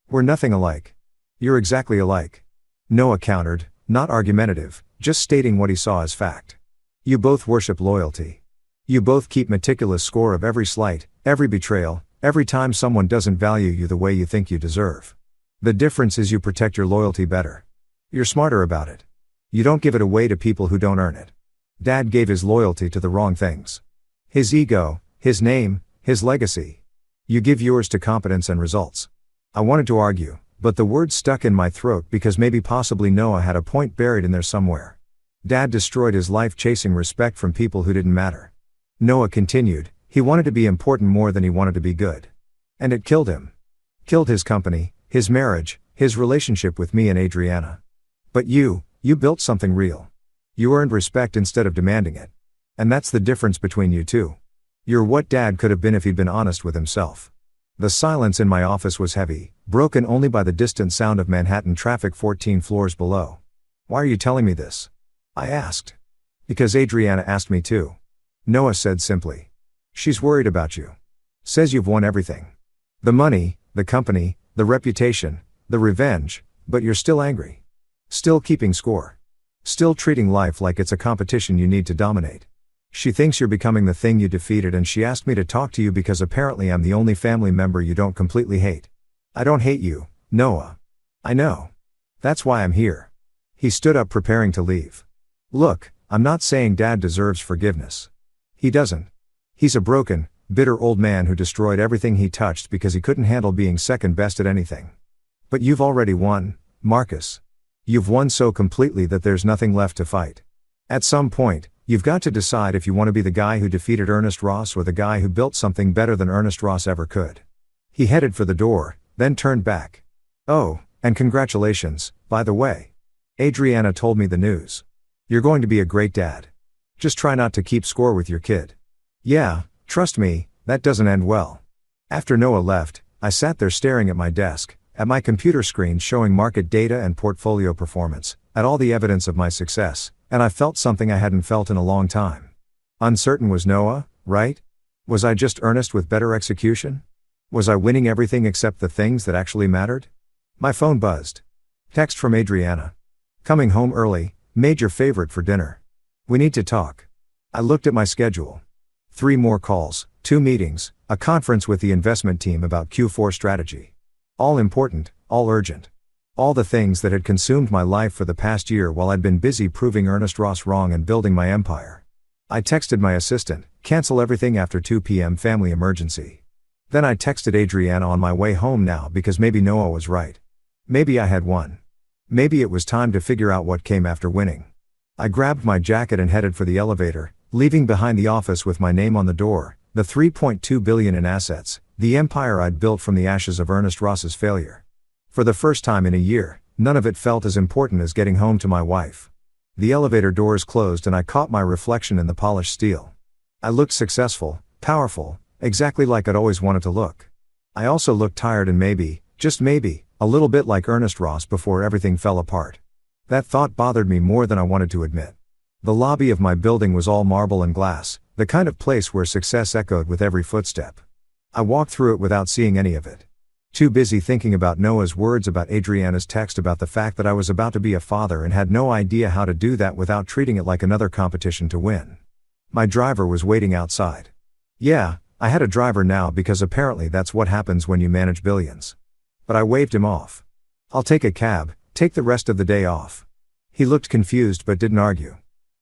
"We're nothing alike." "You're exactly alike." Noah countered, not argumentative, just stating what he saw as fact. "You both worship loyalty. You both keep meticulous score of every slight, every betrayal, every time someone doesn't value you the way you think you deserve. The difference is you protect your loyalty better. You're smarter about it. You don't give it away to people who don't earn it. Dad gave his loyalty to the wrong things. His ego, his name, his legacy. You give yours to competence and results. I wanted to argue, but the words stuck in my throat because maybe possibly Noah had a point buried in there somewhere. Dad destroyed his life chasing respect from people who didn't matter. Noah continued, he wanted to be important more than he wanted to be good. And it killed him. Killed his company, his marriage, his relationship with me and Adriana. But you built something real. You earned respect instead of demanding it. And that's the difference between you two. You're what Dad could have been if he'd been honest with himself. The silence in my office was heavy, broken only by the distant sound of Manhattan traffic 14 floors below. Why are you telling me this? I asked. Because Adriana asked me to. Noah said simply. She's worried about you. Says you've won everything. The money, the company, the reputation, the revenge, but you're still angry. Still keeping score. Still treating life like it's a competition you need to dominate. She thinks you're becoming the thing you defeated, and she asked me to talk to you because apparently I'm the only family member you don't completely hate. I don't hate you, Noah. I know. That's why I'm here. He stood up preparing to leave. Look, I'm not saying Dad deserves forgiveness. He doesn't. He's a broken, bitter old man who destroyed everything he touched because he couldn't handle being second best at anything. But you've already won, Marcus. You've won so completely that there's nothing left to fight. At some point, you've got to decide if you want to be the guy who defeated Ernest Ross or the guy who built something better than Ernest Ross ever could. He headed for the door, then turned back. Oh, and congratulations, by the way. Adriana told me the news. You're going to be a great dad. Just try not to keep score with your kid. Yeah, trust me, that doesn't end well. After Noah left, I sat there staring at my desk, at my computer screen showing market data and portfolio performance, at all the evidence of my success, and I felt something I hadn't felt in a long time. Uncertain was Noah, right? Was I just Ernest with better execution? Was I winning everything except the things that actually mattered? My phone buzzed. Text from Adriana. Coming home early, made your favorite for dinner. We need to talk. I looked at my schedule. 3 more calls, 2 meetings, a conference with the investment team about Q4 strategy. All important, all urgent. All the things that had consumed my life for the past year while I'd been busy proving Ernest Ross wrong and building my empire. I texted my assistant, cancel everything after 2 p.m. family emergency. Then I texted Adriana on my way home now because maybe Noah was right. Maybe I had won. Maybe it was time to figure out what came after winning. I grabbed my jacket and headed for the elevator, leaving behind the office with my name on the door, the $3.2 billion in assets, the empire I'd built from the ashes of Ernest Ross's failure. For the first time in a year, none of it felt as important as getting home to my wife. The elevator doors closed and I caught my reflection in the polished steel. I looked successful, powerful, exactly like I'd always wanted to look. I also looked tired and maybe, just maybe, a little bit like Ernest Ross before everything fell apart. That thought bothered me more than I wanted to admit. The lobby of my building was all marble and glass, the kind of place where success echoed with every footstep. I walked through it without seeing any of it. Too busy thinking about Noah's words, about Adriana's text, about the fact that I was about to be a father and had no idea how to do that without treating it like another competition to win. My driver was waiting outside. Yeah, I had a driver now because apparently that's what happens when you manage billions. But I waved him off. I'll take a cab, take the rest of the day off. He looked confused but didn't argue.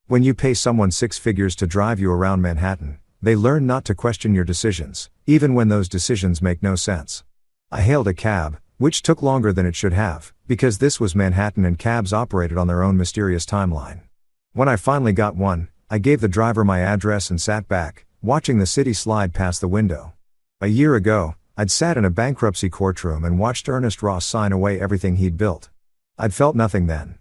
When you pay someone 6 figures to drive you around Manhattan, they learn not to question your decisions, even when those decisions make no sense. I hailed a cab, which took longer than it should have, because this was Manhattan and cabs operated on their own mysterious timeline. When I finally got one, I gave the driver my address and sat back, watching the city slide past the window. A year ago, I'd sat in a bankruptcy courtroom and watched Ernest Ross sign away everything he'd built. I'd felt nothing then.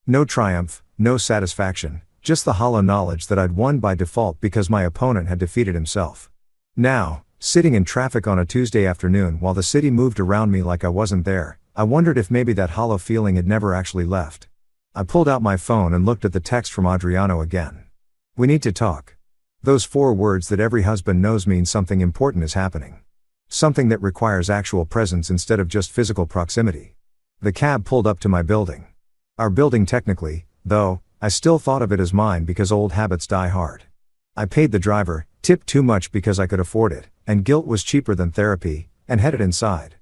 No triumph, no satisfaction, just the hollow knowledge that I'd won by default because my opponent had defeated himself. Now, sitting in traffic on a Tuesday afternoon while the city moved around me like I wasn't there, I wondered if maybe that hollow feeling had never actually left. I pulled out my phone and looked at the text from Adriano again. We need to talk. Those 4 words that every husband knows mean something important is happening. Something that requires actual presence instead of just physical proximity. The cab pulled up to my building. Our building technically, though, I still thought of it as mine because old habits die hard. I paid the driver, tipped too much because I could afford it, and guilt was cheaper than therapy, and headed inside.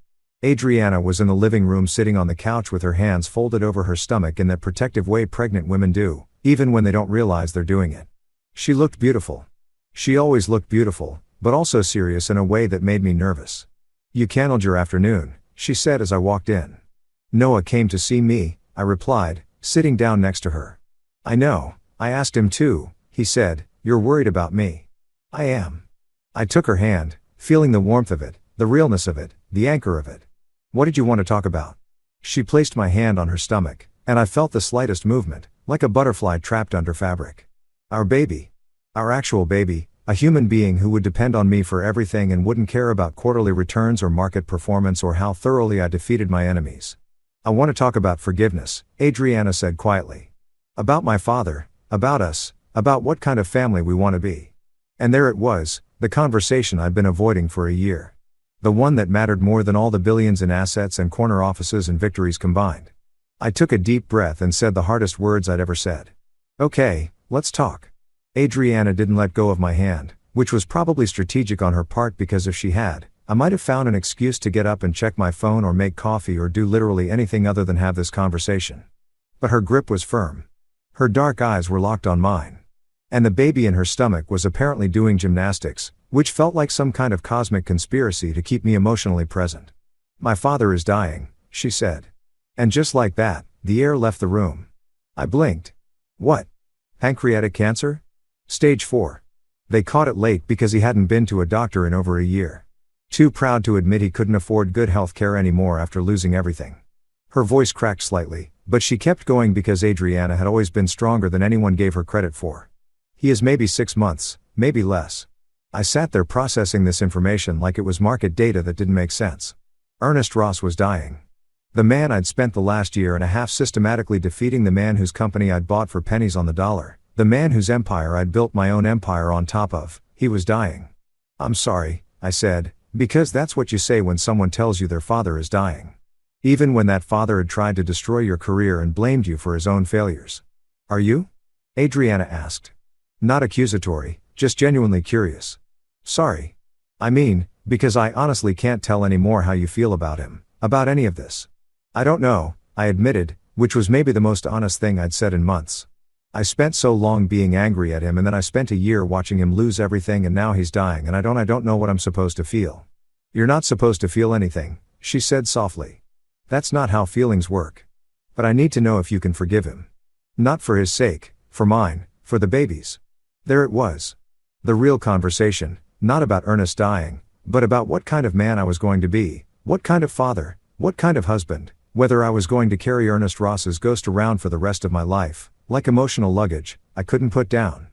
Adriana was in the living room sitting on the couch with her hands folded over her stomach in that protective way pregnant women do, even when they don't realize they're doing it. She looked beautiful. She always looked beautiful, but also serious in a way that made me nervous. "You canceled your afternoon," she said as I walked in. "Noah came to see me," I replied, sitting down next to her. "I know, I asked him too," he said. "You're worried about me." "I am." I took her hand, feeling the warmth of it, the realness of it, the anchor of it. "What did you want to talk about?" She placed my hand on her stomach, and I felt the slightest movement, like a butterfly trapped under fabric. "Our baby. Our actual baby, a human being who would depend on me for everything and wouldn't care about quarterly returns or market performance or how thoroughly I defeated my enemies." "I want to talk about forgiveness," Adriana said quietly. "About my father, about us, about what kind of family we want to be." And there it was, the conversation I'd been avoiding for a year. The one that mattered more than all the billions in assets and corner offices and victories combined. I took a deep breath and said the hardest words I'd ever said. "Okay, let's talk." Adriana didn't let go of my hand, which was probably strategic on her part because if she had, I might have found an excuse to get up and check my phone or make coffee or do literally anything other than have this conversation. But her grip was firm. Her dark eyes were locked on mine. And the baby in her stomach was apparently doing gymnastics, which felt like some kind of cosmic conspiracy to keep me emotionally present. "My father is dying," she said. And just like that, the air left the room. I blinked. "What? Pancreatic cancer? Stage 4. They caught it late because he hadn't been to a doctor in over a year. Too proud to admit he couldn't afford good health care anymore after losing everything." Her voice cracked slightly, but she kept going because Adriana had always been stronger than anyone gave her credit for. "He is maybe 6 months, maybe less." I sat there processing this information like it was market data that didn't make sense. Ernest Ross was dying. The man I'd spent the last year and a half systematically defeating, the man whose company I'd bought for pennies on the dollar, the man whose empire I'd built my own empire on top of, he was dying. "I'm sorry," I said, because that's what you say when someone tells you their father is dying. Even when that father had tried to destroy your career and blamed you for his own failures. "Are you?" Adriana asked. Not accusatory, just genuinely curious. "Sorry. I mean, because I honestly can't tell any more how you feel about him, about any of this." "I don't know," I admitted, which was maybe the most honest thing I'd said in months. I spent so long being angry at him, and then I spent a year watching him lose everything, and now he's dying and I don't know what I'm supposed to feel. "You're not supposed to feel anything," she said softly. "That's not how feelings work. But I need to know if you can forgive him. Not for his sake, for mine, for the baby's." There it was. The real conversation, not about Ernest dying, but about what kind of man I was going to be, what kind of father, what kind of husband, whether I was going to carry Ernest Ross's ghost around for the rest of my life, like emotional luggage I couldn't put down.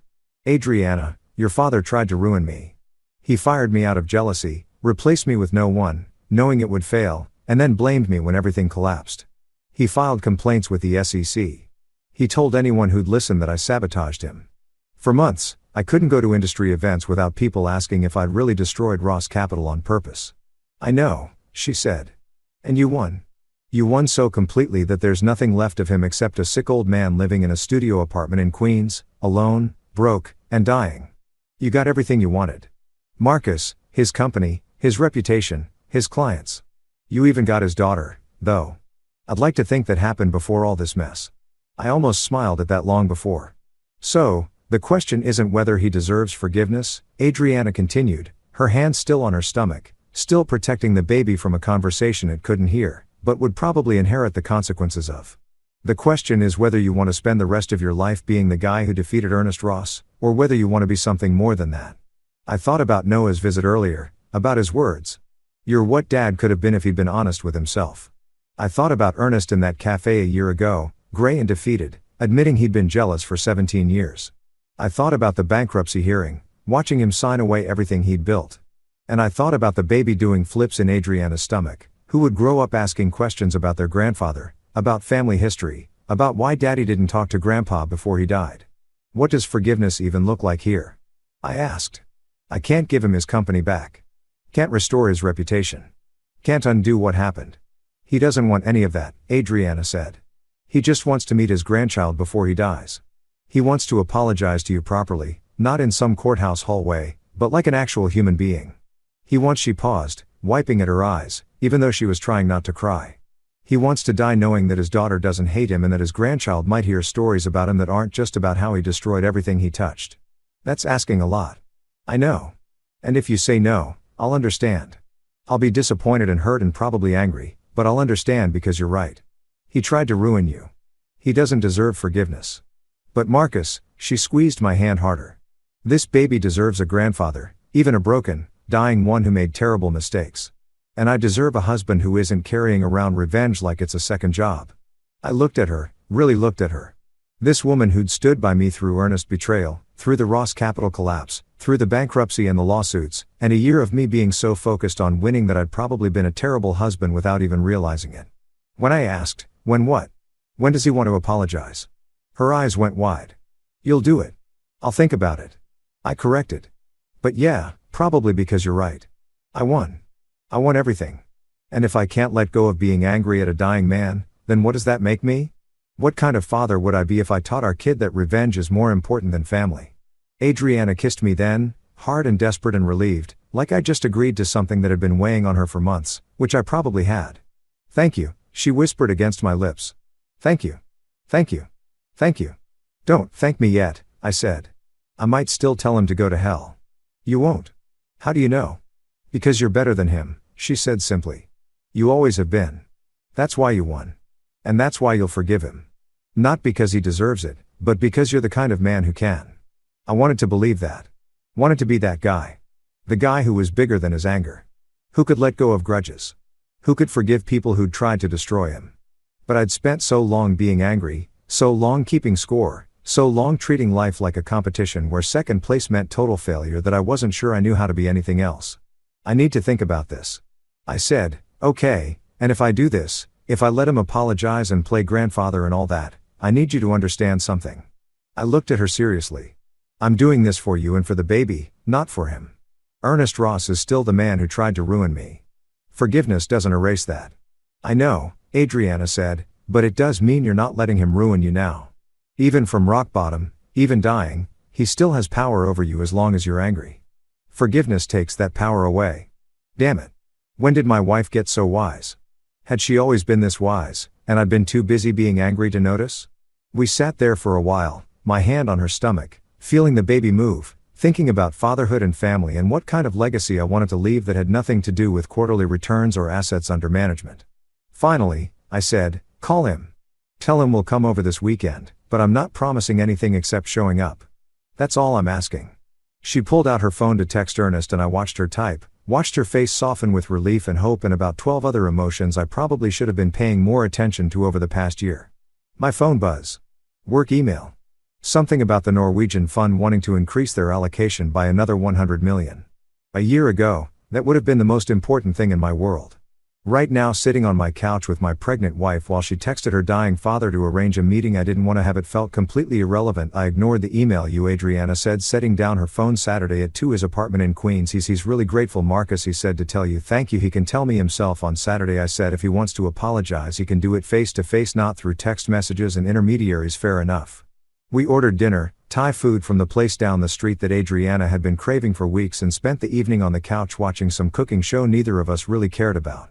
"Adriana, your father tried to ruin me. He fired me out of jealousy, replaced me with no one, knowing it would fail, and then blamed me when everything collapsed. He filed complaints with the SEC. He told anyone who'd listen that I sabotaged him. For months, I couldn't go to industry events without people asking if I'd really destroyed Ross Capital on purpose." "I know," she said. "And you won. You won so completely that there's nothing left of him except a sick old man living in a studio apartment in Queens, alone, broke, and dying. You got everything you wanted. Marcus, his company, his reputation, his clients. You even got his daughter, though. I'd like to think that happened before all this mess. I almost smiled at that long before. So, the question isn't whether he deserves forgiveness," Adriana continued, her hand still on her stomach, still protecting the baby from a conversation it couldn't hear, but would probably inherit the consequences of. "The question is whether you want to spend the rest of your life being the guy who defeated Ernest Ross, or whether you want to be something more than that." I thought about Noah's visit earlier, about his words. "You're what Dad could have been if he'd been honest with himself." I thought about Ernest in that cafe a year ago, gray and defeated, admitting he'd been jealous for 17 years. I thought about the bankruptcy hearing, watching him sign away everything he'd built. And I thought about the baby doing flips in Adriana's stomach, who would grow up asking questions about their grandfather, about family history, about why Daddy didn't talk to Grandpa before he died. "What does forgiveness even look like here?" I asked. "I can't give him his company back. Can't restore his reputation. Can't undo what happened. He doesn't want any of that," Adriana said. "He just wants to meet his grandchild before he dies. He wants to apologize to you properly, not in some courthouse hallway, but like an actual human being. She paused, wiping at her eyes, even though she was trying not to cry. He wants to die knowing that his daughter doesn't hate him and that his grandchild might hear stories about him that aren't just about how he destroyed everything he touched. That's asking a lot. I know. And if you say no, I'll understand. I'll be disappointed and hurt and probably angry, but I'll understand because you're right. He tried to ruin you. He doesn't deserve forgiveness. But Marcus, she squeezed my hand harder. This baby deserves a grandfather, even a broken, dying one who made terrible mistakes. And I deserve a husband who isn't carrying around revenge like it's a second job. I looked at her, really looked at her. This woman who'd stood by me through earnest betrayal, through the Ross Capital collapse, through the bankruptcy and the lawsuits, and a year of me being so focused on winning that I'd probably been a terrible husband without even realizing it. When I asked, when what? When does he want to apologize? Her eyes went wide. You'll do it. I'll think about it. I corrected. But yeah, probably because you're right. I won. I won everything. And if I can't let go of being angry at a dying man, then what does that make me? What kind of father would I be if I taught our kid that revenge is more important than family? Adriana kissed me then, hard and desperate and relieved, like I just agreed to something that had been weighing on her for months, which I probably had. Thank you, she whispered against my lips. Thank you. Thank you. Thank you. Don't thank me yet, I said. I might still tell him to go to hell. You won't. How do you know? Because you're better than him, she said simply. You always have been. That's why you won. And that's why you'll forgive him. Not because he deserves it, but because you're the kind of man who can. I wanted to believe that. Wanted to be that guy. The guy who was bigger than his anger. Who could let go of grudges. Who could forgive people who'd tried to destroy him. But I'd spent so long being angry, so long keeping score, so long treating life like a competition where second place meant total failure that I wasn't sure I knew how to be anything else. I need to think about this. I said, okay, and if I do this, if I let him apologize and play grandfather and all that, I need you to understand something. I looked at her seriously. I'm doing this for you and for the baby, not for him. Ernest Ross is still the man who tried to ruin me. Forgiveness doesn't erase that. I know, Adriana said, but it does mean you're not letting him ruin you now. Even from rock bottom, even dying, he still has power over you as long as you're angry. Forgiveness takes that power away. Damn it. When did my wife get so wise? Had she always been this wise, and I'd been too busy being angry to notice? We sat there for a while, my hand on her stomach, feeling the baby move, thinking about fatherhood and family and what kind of legacy I wanted to leave that had nothing to do with quarterly returns or assets under management. Finally, I said, call him. Tell him we'll come over this weekend, but I'm not promising anything except showing up. That's all I'm asking. She pulled out her phone to text Ernest and I watched her type, watched her face soften with relief and hope and about 12 other emotions I probably should have been paying more attention to over the past year. My phone buzz. Work email. Something about the Norwegian fund wanting to increase their allocation by another 100 million. A year ago, that would have been the most important thing in my world. Right now sitting on my couch with my pregnant wife while she texted her dying father to arrange a meeting I didn't want to have, it felt completely irrelevant. I ignored the email Adriana said, setting down her phone Saturday at 2 his apartment in Queens. He's really grateful, Marcus, he said, to tell you thank you. He can tell me himself on Saturday. I said if he wants to apologize he can do it face to face, not through text messages and intermediaries. Fair enough. We ordered dinner, Thai food from the place down the street that Adriana had been craving for weeks, and spent the evening on the couch watching some cooking show neither of us really cared about.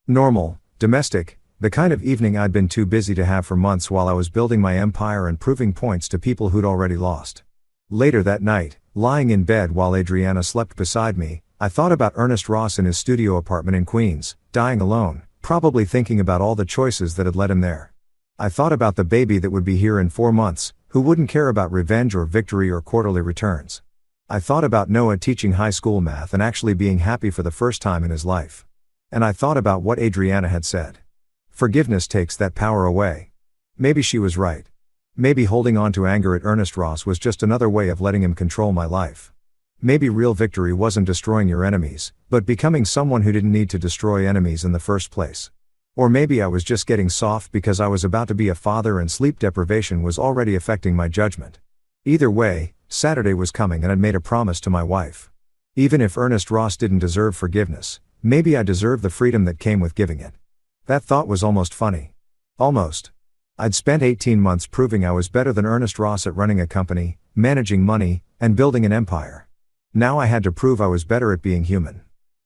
Normal, domestic, the kind of evening I'd been too busy to have for months while I was building my empire and proving points to people who'd already lost. Later that night, lying in bed while Adriana slept beside me, I thought about Ernest Ross in his studio apartment in Queens, dying alone, probably thinking about all the choices that had led him there. I thought about the baby that would be here in 4 months, who wouldn't care about revenge or victory or quarterly returns. I thought about Noah teaching high school math and actually being happy for the first time in his life. And I thought about what Adriana had said. Forgiveness takes that power away. Maybe she was right. Maybe holding on to anger at Ernest Ross was just another way of letting him control my life. Maybe real victory wasn't destroying your enemies, but becoming someone who didn't need to destroy enemies in the first place. Or maybe I was just getting soft because I was about to be a father and sleep deprivation was already affecting my judgment. Either way, Saturday was coming and I'd made a promise to my wife. Even if Ernest Ross didn't deserve forgiveness, maybe I deserved the freedom that came with giving it. That thought was almost funny. Almost. I'd spent 18 months proving I was better than Ernest Ross at running a company, managing money, and building an empire. Now I had to prove I was better at being human.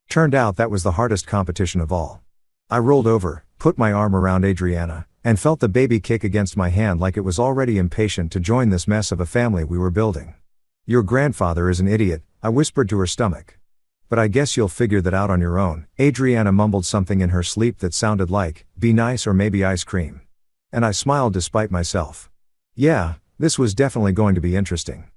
Turned out that was the hardest competition of all. I rolled over, put my arm around Adriana, and felt the baby kick against my hand like it was already impatient to join this mess of a family we were building. "Your grandfather is an idiot," I whispered to her stomach. "But I guess you'll figure that out on your own." Adriana mumbled something in her sleep that sounded like, "be nice or maybe ice cream." And I smiled despite myself. Yeah, this was definitely going to be interesting.